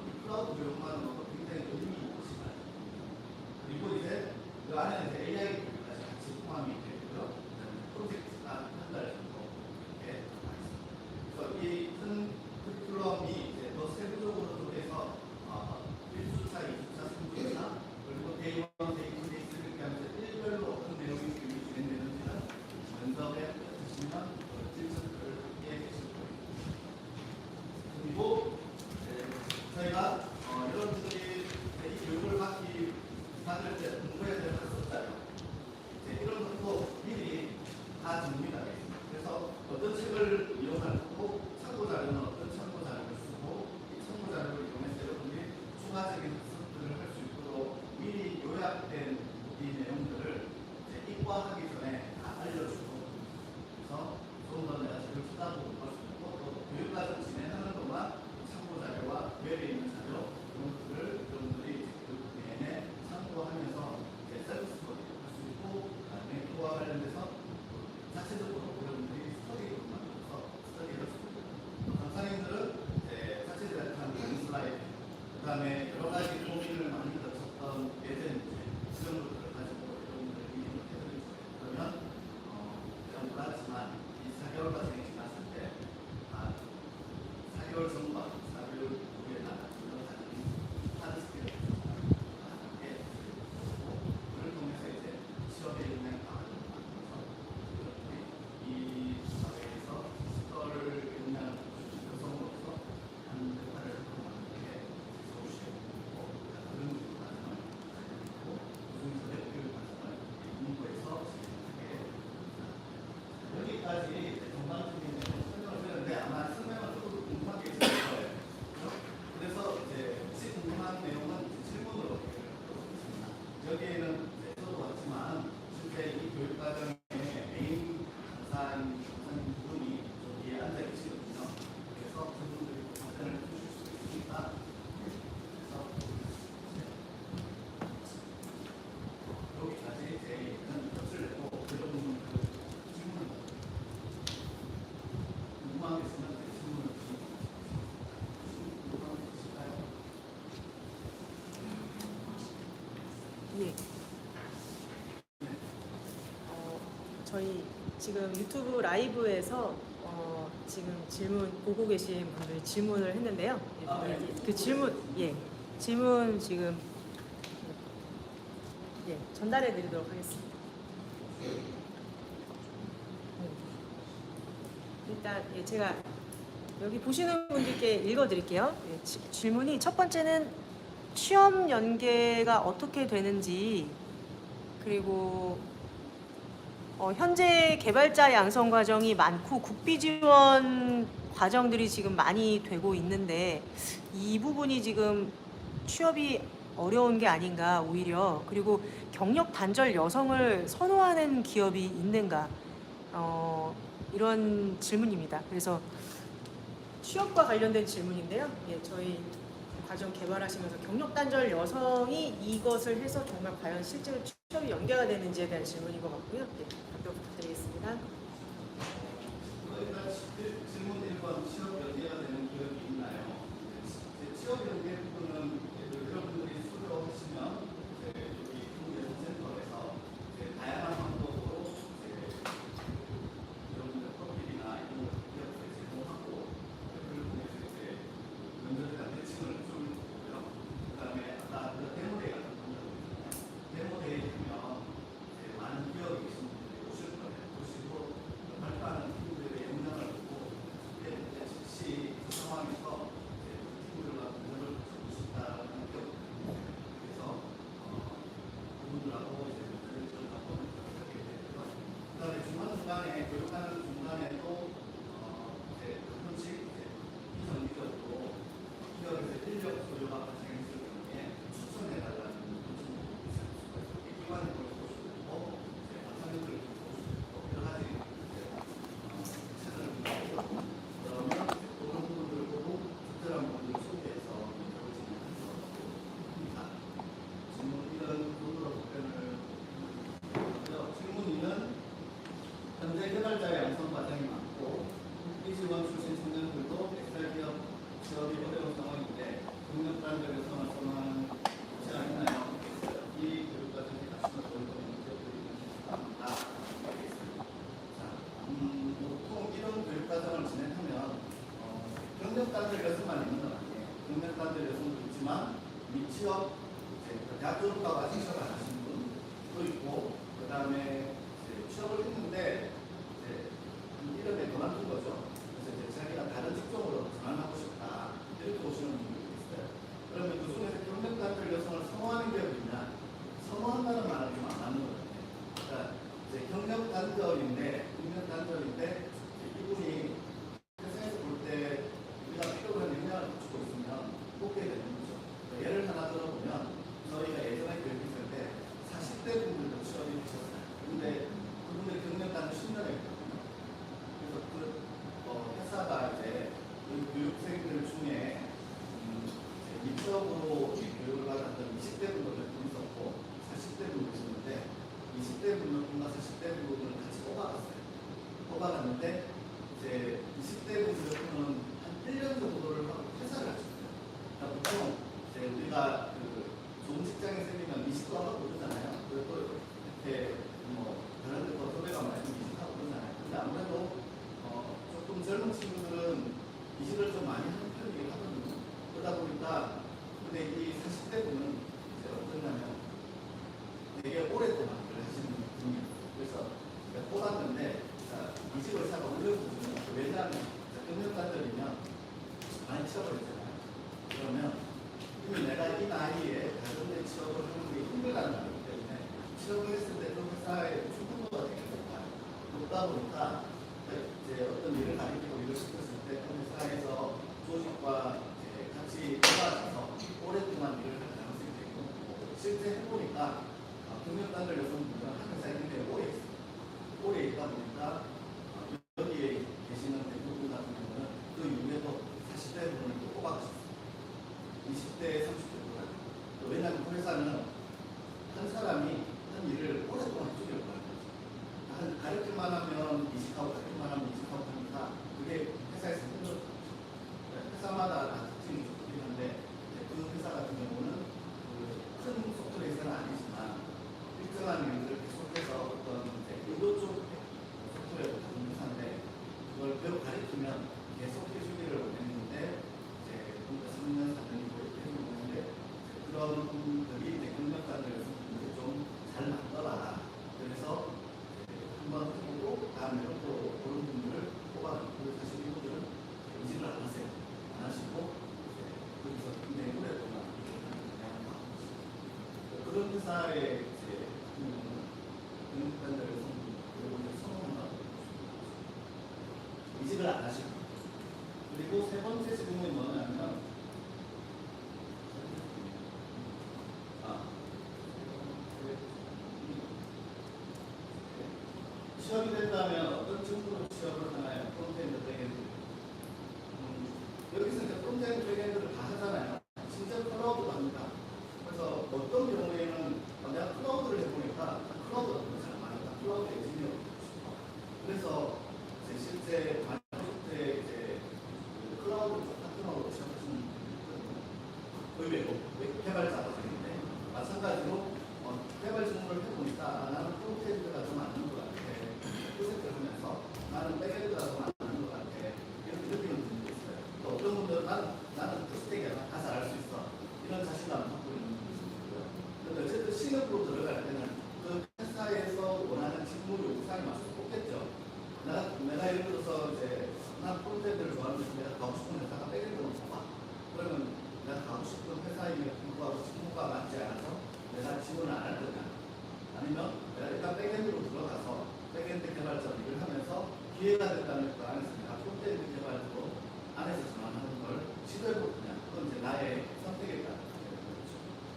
이 클라우드 교육만 놓고 굉장히 의미 있는 시간입니다. 그리고 이제 그 안에는 AI 교육까지 같이 포함이 되고요. 프로젝트가 한 달 정도 이렇게 들어가 있습니다. 그래서 이 큰 커리큘럼이 이제 더 세부적으로 쪼개서 1주차, 2주차, 3주차 그리고 데이 1, 데이 2, 데이 3 이렇게 하면서 일별로 어떤 내용이 진행되는지는 면접에 드시면 질문을 함께 계실 거예요. 그리고 저희가 여러분들이 이 교육을 받을 때 공부해야 될 학습자료 이런 것도 미리 다 정리가 되어 있습니다. 그래서 어떤 책을 이용할 거고 참고 자료는 어떤 참고 자료를 쓰고 이 참고 자료를 이용해서 여러분들이 추가적인 학습들을 할 수 있도록 미리 요약된 이 내용들을 입과하기 전에 다 알려주고 그래서 좀 더 내가 자료를 쓰다 보고 볼 수 있고 또 교육과정 진행하는 동안 참고 자료와 외에 있는 자료 이런 것들을 여러분들이 교육 내내 참고하면서 서비스 코딩을 할 수 있고 그다음에 그와 관련돼서 자체적으로 여러분들이 스터디를 만들어서 스터디를 할 수 있고 강사님들은 자체적으로 한 슬라이드 그 다음에 여러 가지 고민을 많이 거쳤던 예제 문제 이런 것들을 가지고 여러분들 미팅을 해드릴 거예요. 그러면 그냥 몰랐지만 이 4개월 과정이 지났을 때 4개월 전과 4개월 후에 나가는 이런 과정이 하드 스킬을 함께 그걸 통해서 이제 취업에 있는 방안을 만들어서 이 사회에서 스컬을 영향을 주는 여성으로서 하는 역할을 하는 게 서울시고 그런 과정을 가지고 우선서의 교육 과정을 공부해서 진행하게 여기까지 전반적인 설명을 드렸는데 아마 설명을 조금 궁금하게 있을 거예요. 그래서 이제 혹시 궁금한 내용은 질문으로 해결하도록 하겠습니다. 여기에는 저도 왔지만 실제 이 교육 과정에 메인 강사인 분이 여기에 앉아 계시거든요. 그래서 그분들이 답변을 해주실 수 있으니까 그래서 여기까지 제 얘기는 끝을 내고 여러분 질문을 궁금한 게 있으면 질문을 궁금한 게 있을까요?
예. 저희 지금 유튜브 라이브에서 지금 질문 보고 계신 분들이 질문을 했는데요. 그 질문, 질문 지금 전달해 드리도록 하겠습니다. 일단 제가 여기 보시는 분들께 읽어 드릴게요. 질문이 첫 번째는 취업 연계가 어떻게 되는지, 그리고 현재 개발자 양성 과정이 많고 국비 지원 과정들이 지금 많이 되고 있는데 이 부분이 지금 취업이 어려운 게 아닌가 오히려, 그리고 경력 단절 여성을 선호하는 기업이 있는가, 이런 질문입니다. 그래서 취업과 관련된 질문인데요. 저희 과정 개발하시면서 경력 단절 여성이 이것을 해서 정말 과연 실제로 취업이 연계가 되는지에 대한 질문인 것 같고요. 답변 부탁드리겠습니다.
일단 질문 1번 취업 연계가 되는 기업이 있나요? 취업 연계 부분은 여러분들이 수료하시면 여기 한국예술센터에서 다양한 방법으로 여러분들 프로필이나 이런 걸 기업에 제공하고 그걸 통해서 면접에 대한 대칭을 좀 보고요. 그다음에 아까 데모데이 같은 방법이 있잖아요. 데모데이 하면 많은 기업이 계신 분들이 오실 거예요. 오시고 발표하는 팀들의 영향을 보고 즉시 그 상황에서 팀들과 면접을 가지고 싶다는 기업이 그래서 그분들하고 면접을 하고 그렇게 되고요. 그다음에 중간중간에 교육하는 중간에도 가끔씩 비정기적으로 기업에서 인력 소요가 발생했을 경우에 추천해달라는 요청이 있을 수가 있어요. 기관을 볼 수도 있고, 방송국을 볼 수도 있고, 여러 가지 채널을 보고 그러면 그런 부분들을 보고 특별한 부분을 소개해서 면접을 진행하도록 합니다. 질문 1은 눈으로 답변을 하고요. 질문 2는 현재 개발자 양성 과정이 많고 국비 지원 출신 청년들도 엑셀 기업 취업이 어려운 상황인데 경력 단절 여성을 선호하는 곳이 있나요? 이 교육 과정에 가시면 좋을 것 같은 기업들이 있습니다. 보통 이런 교육 과정을 진행하면 경력 단절 여성만 있는 건 아니에요. 경력 단절 여성도 있지만 미취업 대학 졸업하고 아직 취업 안 하신 분도 있고, 그 다음에 취업을 했는데 한 1년에 그만둔 거죠. 그래서 이제 자기가 다른 직종으로 전환하고 싶다 이렇게 오시는 분들이 있어요. 그러면 그 중에서 경력 단절 여성을 선호하는 기업이 있냐? 선호한다는 말은 좀 안 맞는 거거든요. 그러니까 이제 경력 단절인데 이분이 회사에서 볼 때 우리가 필요한 영향을 주고 있으면 뽑게 되는 거죠. 예를 하나 들어보면 저희가 예전에 교육했을 때 40대 분들도 취업이 되셨어요. 근데 그분들이 경력 단절 10년에 했거든요. 그래서 회사가 이제 교육생들 중에 미적으로 교육을 받았던 20대 분도 몇 분 있었고 40대 분도 있었는데 20대 분들과 40대 분들을 같이 뽑아갔는데 이제 20대 분들은 한 1년 정도를 하고 퇴사를 하셨어요. 그러니까 보통 이제 우리가 좋은 직장에 생기면 이직도 하고 그러잖아요. 이렇게 다른 데도 소배가 많이 이직하고 그러잖아요. 근데 아무래도 조금 젊은 친구들은 이직을 좀 많이 하는 편이긴 하거든요. 그러다 보니까 근데 이 40대 분은 이제 어떠냐면 되게 오랫동안 일을 하시는 분이에요. 그래서 뽑았는데 이직을 사가 올려주면 왜냐하면 경력자들이면 많이 취업을했잖아요. 그러면 이미 내가 이 나이에 다른 데 취업을 하는 게 힘들다는 거기 때문에 취업을 했을 때 그 회사의 충분도가 되게 높다 보니까 이제 어떤 일을 가리키고 일을 시켰을 때 그 회사에서 조직과 이제 같이 도와줘서 오랫동안 일을 할 가능성이 되고 실제 해보니까 경력자들 여성분들은 한 회사에 굉장히 오래 있어요. 오래 있다 보니까 여기에 계시는 대부분 같은 경우는 그 이후에도 40대 분을 또 뽑아주셨어요. 20대, 30대보다. 왜냐하면 그 회사는 한 사람이 한 일을 오랫동안 해주기를 바라는 거죠. 가르칠만 하면 이직하고 가르칠만 하면 이직하고 하니까 그게 회사에서 힘들어요. 회사마다 다 특징이 좋긴 한데 그 회사 같은 경우는 큰 소프트웨어 회사는 아니지만 일정한 일들을 계속해서 어떤 의도 쪽 소프트웨어를 가진 회사인데 그걸 배워 가르치면 계속 해주기를 원했는데 이제 3년, 4년이 이렇게 해주는데 그런 분들이 이제 경력자들 좀 잘 맞더라. 그래서 한번 해보고 다음에는 또 그런 분들을 뽑아가지고 사실 이분들은 이직을 안 하세요. 안 하시고 거기서 굉장히 오랫동안 그런 회사의 이제 경력자들 성공한다고 이직을 안 하시고 그리고 세 번째 질문이 뭐냐면 취업이 된다면 어떤 친구로 취업을 하나요? 프론트엔드, 백엔드. 여기서 이제 프론트엔드, 백엔드를 다 하잖아요. 진짜 클라우드도 합니다. 그래서 어떤 경우에는 내가 클라우드를 해보니까 클라우드가 너무 잘 맞는다. 클라우드 엔지니어로 싶어. 그래서 실제 만족대 이제 클라우드 파트너로 취업하시는 분들이 의외로 개발자가 되는데 마찬가지로 개발 직무를 해보니까 나는 프론트엔드가 좀 맞는 것 같아. 프로젝트를 하면서 나는 백엔드가 더 맞는 것 같아. 이렇게 느끼는 분들도 있어요. 또 어떤 분들은 나는 풀스택이야. 다 잘할 수 있어. 이런 자신감을 갖고 있는 분들도 있고요. 그런데 어쨌든 신입으로 들어갈 때는 그 회사에서 원하는 직무 요구사항에 맞춰서 뽑겠죠. 내가 예를 들어서 이제 난 프론트엔드를 좋아하는데 내가 가고 싶은 회사가 백엔드로 뽑아. 그러면 내가 가고 싶은 회사임에 불구하고 직무가 맞지 않아서 내가 지원을 안 할 거냐. 아니면 내가 일단 백엔드로 들어가서 백엔드 개발자 일을 하면서 기회가 됐다면 그 안에서 내가 프론트엔드 개발자로 안에서 전환하는 걸 시도해볼 거냐. 그건 이제 나의 선택에 따라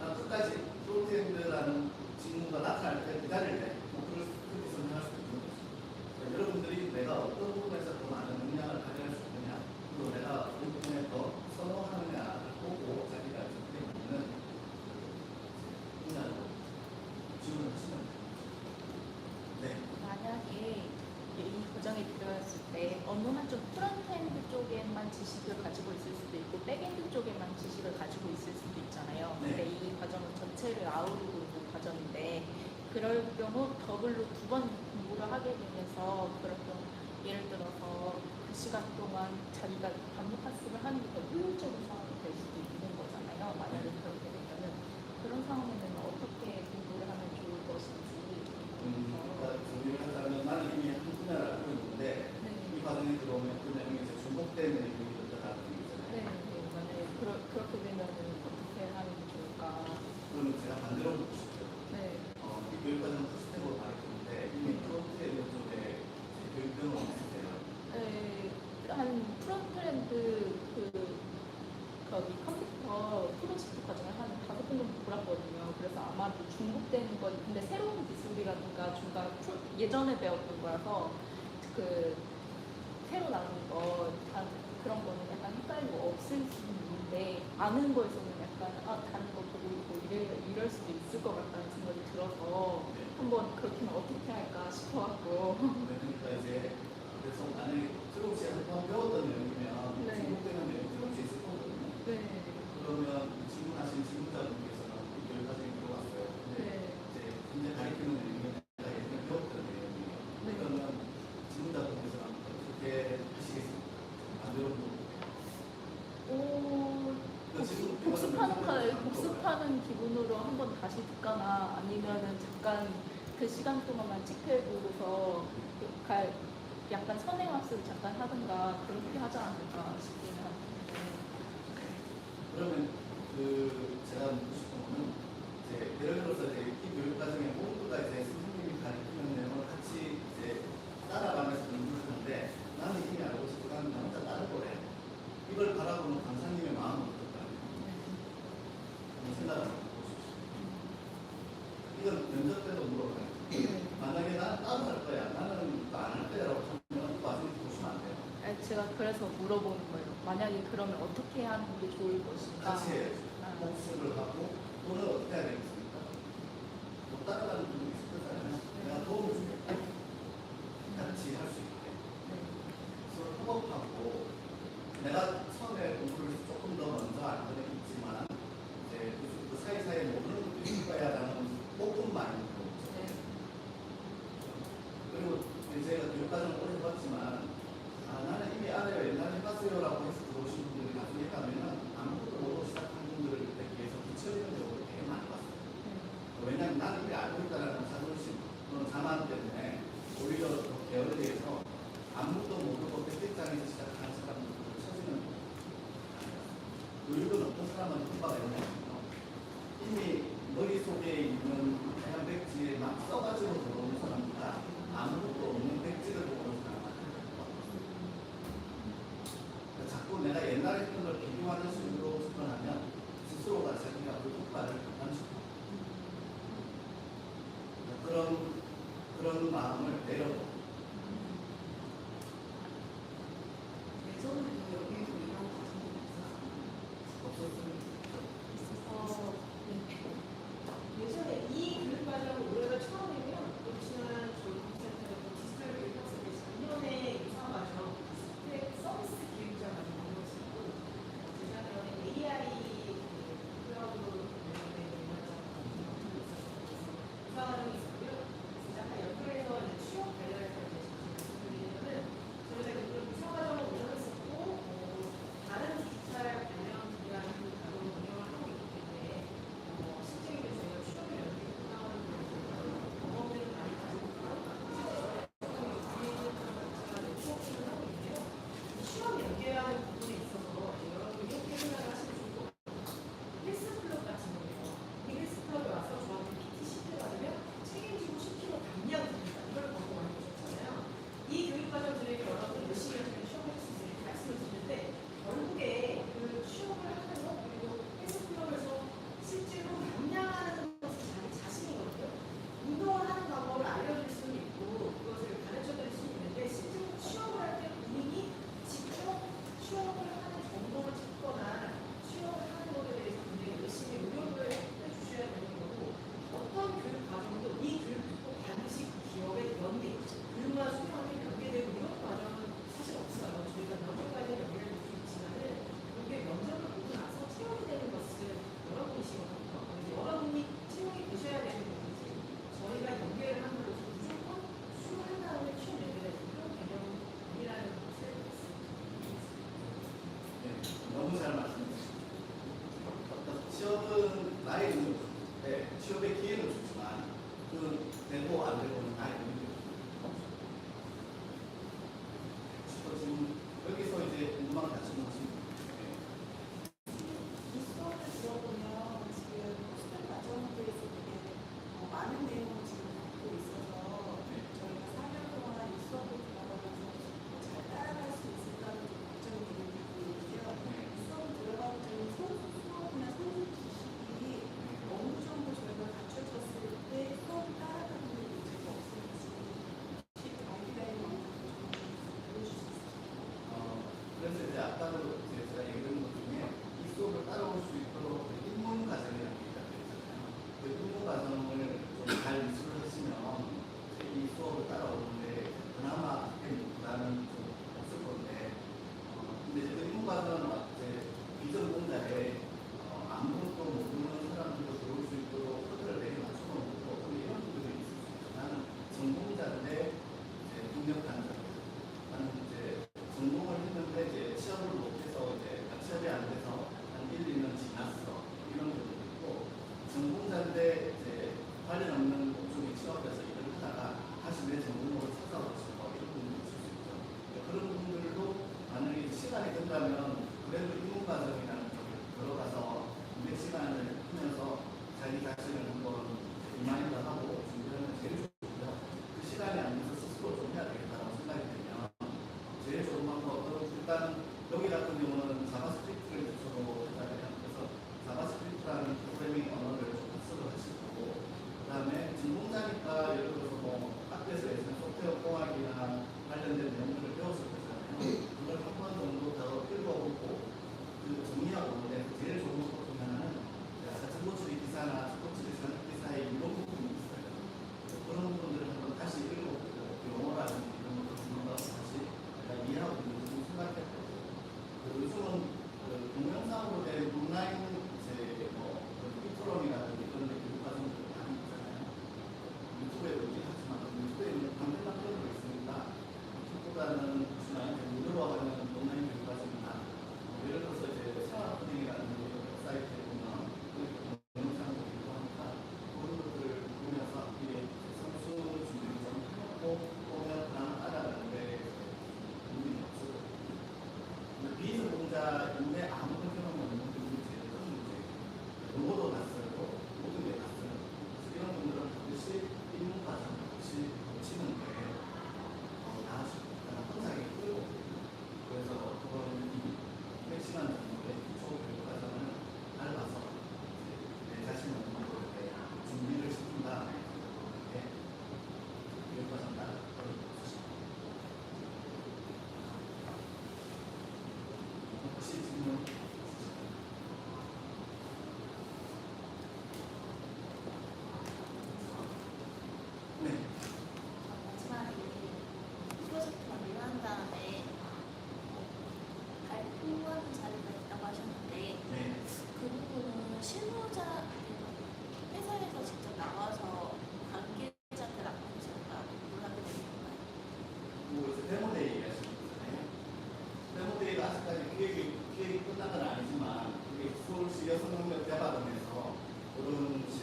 난 끝까지 프론트엔드라는 직무가 나타날 때 기다릴 때 그렇게 선택할 수 있는 거죠. 여러분들이 내가 어떤 부분에서 더 많은 능력을 발휘할 수 있느냐 그리고 내가 어떤 부분에 더 선호하느냐를 보고 자기가 선택에 맞는 분야로 지원을 하시면 됩니다. 네.
만약에 이 과정에 들어갔을 때 어느 한쪽 프론트엔드 쪽에만 지식을 가지고 있을 수도 있고 백엔드 쪽에만 지식을 가지고 있을 수도 있잖아요.
네.
근데 이 과정은 전체를 아우르고 있는 과정인데 그럴 경우 더블로 두 번 공부를 하게 되면서 그럴 경우 예를 들어서 그 시간 동안 자기가 반복 학습을 하는 게 더 효율적인 상황이 될 수도 있는 거잖아요. 만약에 그렇게 되면은 그런 상황에는 어떻게 공부를 하면 좋을 것인지
그러니까 정리를 한다면 나는 이미 한 분야를 알고 있는데
네.
이 과정에 들어오면 그 내용이 이제 중복되는 내용이 들어가는 얘기잖아요.
네, 만약에 그렇게 되면은 어떻게 하는 게 좋을까?
그러면 제가 반대로 묻고 싶어요.
네,
이 교육과정 시스템으로 가르치는데 이미 프론트엔드 쪽에 교육 경험 있으세요?
네, 한 프론트엔드 거기 컴퓨터 프로젝트 과정을 한 5번 정도 돌았거든요. 그래서 아마도 중복되는 건 근데 새로운 기술이라든가 예전에 배웠던 거라서 그 새로 나오는 거 그런 거는 약간 헷갈리고 없을 수 있는데 아는 거에서는 약간 다른 거 보고 있고 이럴 수도 있을 것 같다는 생각이 들어서 한번 그렇게는 어떻게 할까 싶어갖고
그러니까 이제 그래서 만약에 트롯이 한번 배웠던 내용이면
네.
중복되는 내용이 트롯이 있을 거거든요.
네,
그러면 질문하신 질문자분께서는 이 교육과정에 들어왔어요. 근데
네,
이제 현재 가르치는 내용이
복습하는 기분으로 한번 다시 듣거나 아니면은 잠깐 그 시간 동안만 체크해보고서 약간 선행학습을 잠깐 하든가 그렇게 하지 않을까 싶기는 한데.
그러면 제가 묻고 싶은 거는 이제 예를 들어서 이제 이 교육 과정에 모두가 이제 선생님이 가르치는 내용을 같이 이제 따라가면서 공부하는데 나는 이미 알고 싶고 나는 나 혼자 따라보래. 이걸 바라보는 강사님의 마음은 어떨까? 한번 생각을 해보고 싶습니다. 이건 면접 때도 물어봐요. 만약에 나는 따로 할 거야. 나는 안 할 거야라고 하면 과정을 보시면 안 돼요.
제가 그래서 물어보는 거예요. 만약에 그러면 어떻게 하는 게 좋을 것인가?
같이 해야지. 복습을 하고 또는 어떻게 해야 되겠습니까? 못 따라가는 분이 있을 거잖아요. 내가 도움을 주겠다. 같이 할 수 있게. 서로 협업하고 내가 처음에 공부를 조금 더 먼저 알 거는 있지만 이제 그 사이사이에 모르는 것도 있을 거야라는 조금 많이 들어오죠. 그리고 제가 교육과정을 오래 해봤지만 나는 이미 알아요. 옛날에 해봤어요라고 해서 들어오신 분들이 나중에 가면은 아무것도 모르고 시작한 분들에 비해서 뒤처지는 경우를 되게 많이 봤어요. 왜냐하면 나는 이미 알고 있다는 자존심 또는 자만 때문에 오히려 더 게을리해서 아무것도 모르고 백색장에서 시작하는 사람들을 처지는 교육은 어떤 사람은 효과가 있냐면요. 이미 머릿속에 있는 하얀 백지에 막 써가지고 들어오는 사람보다 아무것도 없는 백지를 보는 사람한테 자꾸 내가 옛날에 했던 걸 비교하는 식으로 접근하면 스스로가 자기가 그 효과를 감당시켜. 그런 마음을 내려놓고.
예전에 여기에서 이런 과정이
없었습니다.
예전에 이 교육과정을 올해가 처음이면 지난 교육센터에서 디지털 교육학습에 작년에 유사 과정 스펙 서비스 기획자 과정 이루어지고 재작년에 AI 클라우드 관련된 유사 과정이 있었고요. 약간 연결해서 취업 관련해서 말씀드리면은 저희가 그런 유사 과정을 운영했었고 다른 디지털 관련 분야의 가동을 운영을 하고 있기 때문에 실제로 저희가 취업을 연계해서 나오는 경험들을 많이 가지고 취업을 하고 있는데요. 취업 연계라는 부분에 있어서 여러분 이렇게 생각을 하시면 좋을 것 같아요. 헬스클럽 같은 거예요. 이 헬스클럽에 와서 저한테 PT 10kg 받으면 책임지고 10kg 감량 듭니다. 이걸 광고 많이 보셨잖아요. 이 교육과정들에게 여러분 열심히 하시면 취업할 수 있을 이렇게 말씀을 드리는데 결국에 그 취업을 하는 것 그리고 헬스클럽에서 실제로 감량하는 것은 자기 자신이거든요. 운동을 하는 방법을 알려줄 수는 있고 그것을 가르쳐드릴 수는 있는데 실제로 취업을 할 때 본인이 직접 취업을 하는 정보를 찾거나 취업을 하는 것에 대해서 굉장히 열심히 노력을 해주셔야 되는 거고 어떤 교육 과정도 이 교육 듣고 반드시 그 기업의 연계, 교육과 수련이 연계되고 이런 과정은 사실 없어요. 저희가 면접까지 연계를 볼 수 있지만은 그게 면접을 보고 나서 채용이 되는 것은 여러분이시거든요. 그래서 여러분이 채용이 되셔야 되는 거지. 저희가 연계를 한 걸로 무조건 수료한 다음에 취업 연계되는 그런 개념이라는 것을
네, 너무 잘 말씀하셨습니다. 취업은 나의 능력인데 취업의 기회는 주지만 그 되고 안 되고는 나의 능력입니다. 지금 여기서 이제 궁금한 거 다시 묻습니다.
이 수업을 들어보면 지금 학습 과정들에서 되게 많은 내용을 지금 갖고 있어서 저희가 4년 동안 이 수업을 들어가면서 잘 따라갈 수 있을까도 좀 걱정이 되는 부분인데요. 이 수업 들어가면 수업이나 선수 지식이 어느 정도 저희가 갖춰졌을 때 수업 따라가는 데 문제가 없을지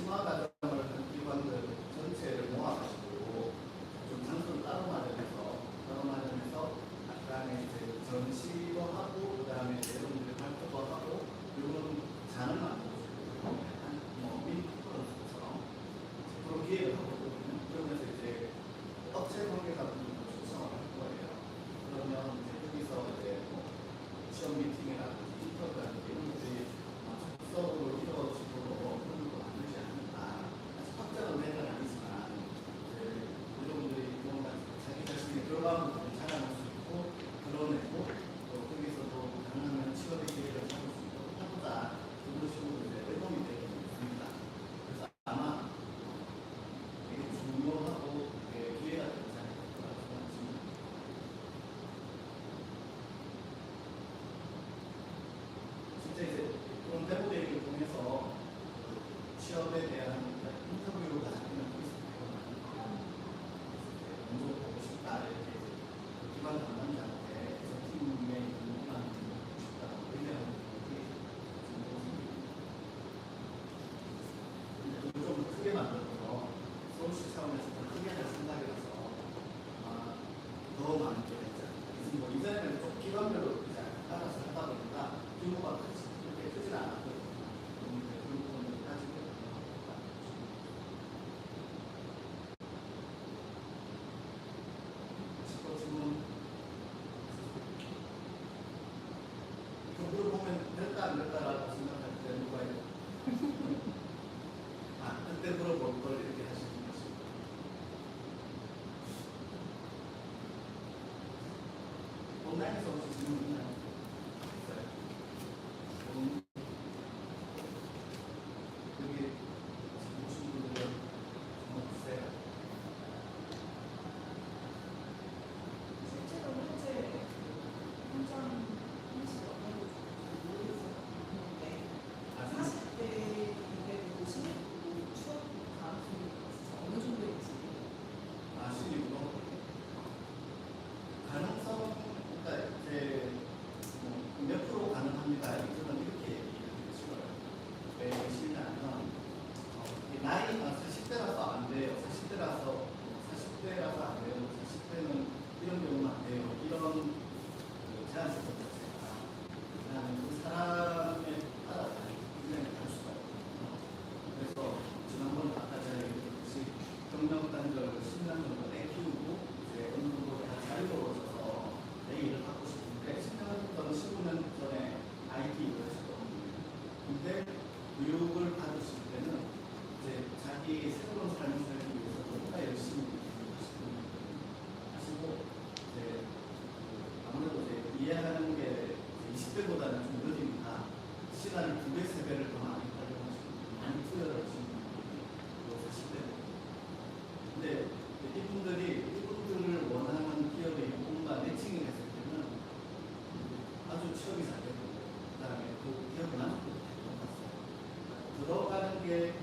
심화 과정을 한 기관들 전체를 모아가지고 좀 장소를 따로 마련해서 약간의 이제 전시도 하고 그다음에 여러분들이 발표도 하고 이런 장을 만들어주고 약간 뭐 미니 컨퍼런스처럼 그런 기획을 하거든요. 그러면서 이제 업체 관계 같은 것도 초청을 할 거예요. 그러면 이제 여기서 이제 뭐 시험 미팅이라든지 인터뷰라든지 이런 것들이 적극적으로 이루어지도록 그런 거 만들지 않을까. 사실 확정은 내는 아니지만 여러분들이 뭔가 자기 자신의 결과물을 자랑할 수 있고 드러내고 또 거기서도 가능하면 취업의 기회를 잡을 수 있도록 하고자 그런 식으로 이제 앨범이 되고 있습니다. 그래서 아마 되게 중요하고 되게 기회가 되지 않을까 생각합니다. 진짜 이제 그런 배우 대회를 통해서 취업에 대한 인터뷰가 잡히는 먼저 보고 싶다 이렇게 기반 담당자한테 팀에 있는 기반 보고 싶다고 얘기하는 분들이 좀 크게 만들어서 서울시 차원에서 더 크게 할 생각이라서 아마 더 많은 게 되지 않을까. 뭐 이전에는 좀 기관별로 이제 알아서 하다 보니까 규모가 그렇게 크진 않았거든요. 그런 부분을 따지고 지금 경부를 보면 될까 안 될까라고 생각할 때 누가 그때 물어볼 걸 이렇게 하시는 것입니다. 온라인에서 혹시 질문 있나요? 있어요? 여기 오신 분들은 정말 없어요.
실제로 현재 현장 현실 어떤 모르겠는데 40대인데도 신입 취업 가능성이 어느 정도인지
아시고 가능성, 그러니까 이제 몇 프로 가능합니다. 저는 이렇게 얘기하기 싫어요. 왜 싫냐면 나이가 40대라서 안 돼요. 40대라서 안 돼요. 40대는 이런 경우는 안 돼요. 이런 제한적인 자체가 그냥 그 사람에 따라 굉장히 다를 수가 있거든요. 그래서 지난번 아까 제가 얘기했듯이 경력 단절 10년 정도 애 키우고 이제 어느 정도 다 자유로워져서 내 일을 갖고 싶은데 10년 전, 15년 전에 IT 일을 하셨거든요. 근데 교육을 받으실 때는 이제 자기 새로운 삶을 살기 위해서 너무나 열심히 하시고 이제 아무래도 이제 이해하는 게 20대보다는 좀 느리니까 시간을 2배, 3배를 더 많이 활용하시고 많이 투여를 하시는 분들이 40대. 근데 이분들을 원하는 기업의 뭔가 매칭이 됐을 때는 아주 취업이 잘 되고 그다음에 그 기업은 만족도 되는 것 같아요. 들어가는 게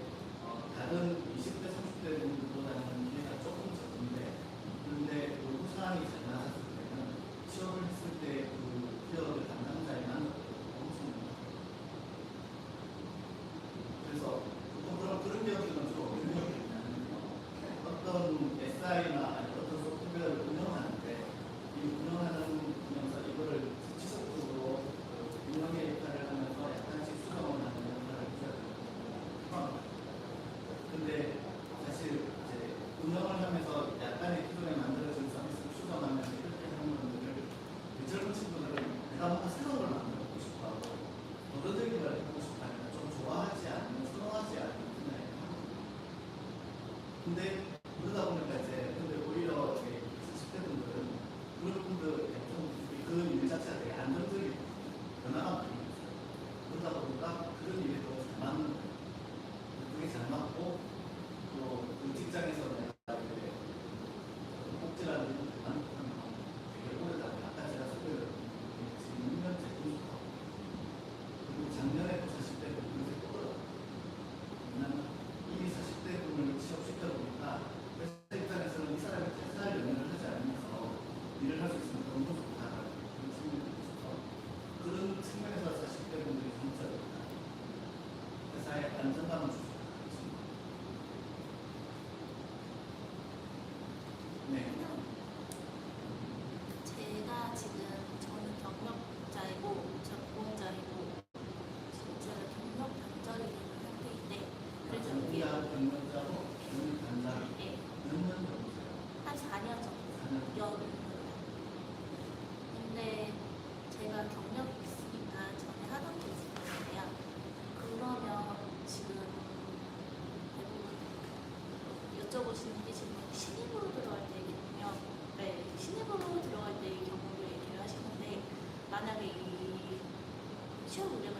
다른 20대, 30대 분들보다는 기회가 조금 적은데 그런데 그 후상이 잘 나갔을 때는 취업을 했을 때 그 기업의 담당자의 만족도가 엄청 높아요. 그래서 보통 그런 기업들은 주로 어떤 기업이 있냐면요. 어떤 SI나 어떤 소프트웨어를 운영하는데 이 운영하는 면서 이거를 지속적으로 운영의 역할을 하면서 약간씩 수정을 하는 역할을 해줘야 되거든요. 근데 사실 이제 운영을 하면서 약간의 기존에 만들어진 서비스를 수정하면서 이렇게 하는 분들을 젊은 친구들은 내가 뭔가 새로운 걸 만들고 싶어 하고 도전적인 걸 해보고 싶다 하니까 좀 좋아하지 않는, 선호하지 않는 분야에 하거든요. 근데 그러다 보니까 이제 근데 오히려 40대 분들은 그런 분들 그 일 자체가 되게 안정적이고 변화가 많이 있어요. 그러다 보니까 그런 일에 더 잘 맞는 거예요. 그게 잘 맞고 또 그 직장에서 내가 이제 복지라는 일을 만족하는 마음 되게 오래가고 아까 제가 소개를 지금 6년째 계속하고 그리고 작년에도 40대 분 요새 또 올라가고 왜냐면 이미 40대 분을 취업시켜 보니까 회사 입장에서는 이 사람이 퇴사할 연연을 하지 않으면서 일을 할 수 있으면 너무 좋다 그런 측면이 있어서 그런 측면에서 40대 분들이 진짜 회사에 안정감을 주고 있습니다.
여쭤보시는 게 지금 신입으로 들어갈 때의 경우요. 네, 신입으로 들어갈 때의 경우를 얘기를 하시는데 만약에 이 시험 우려가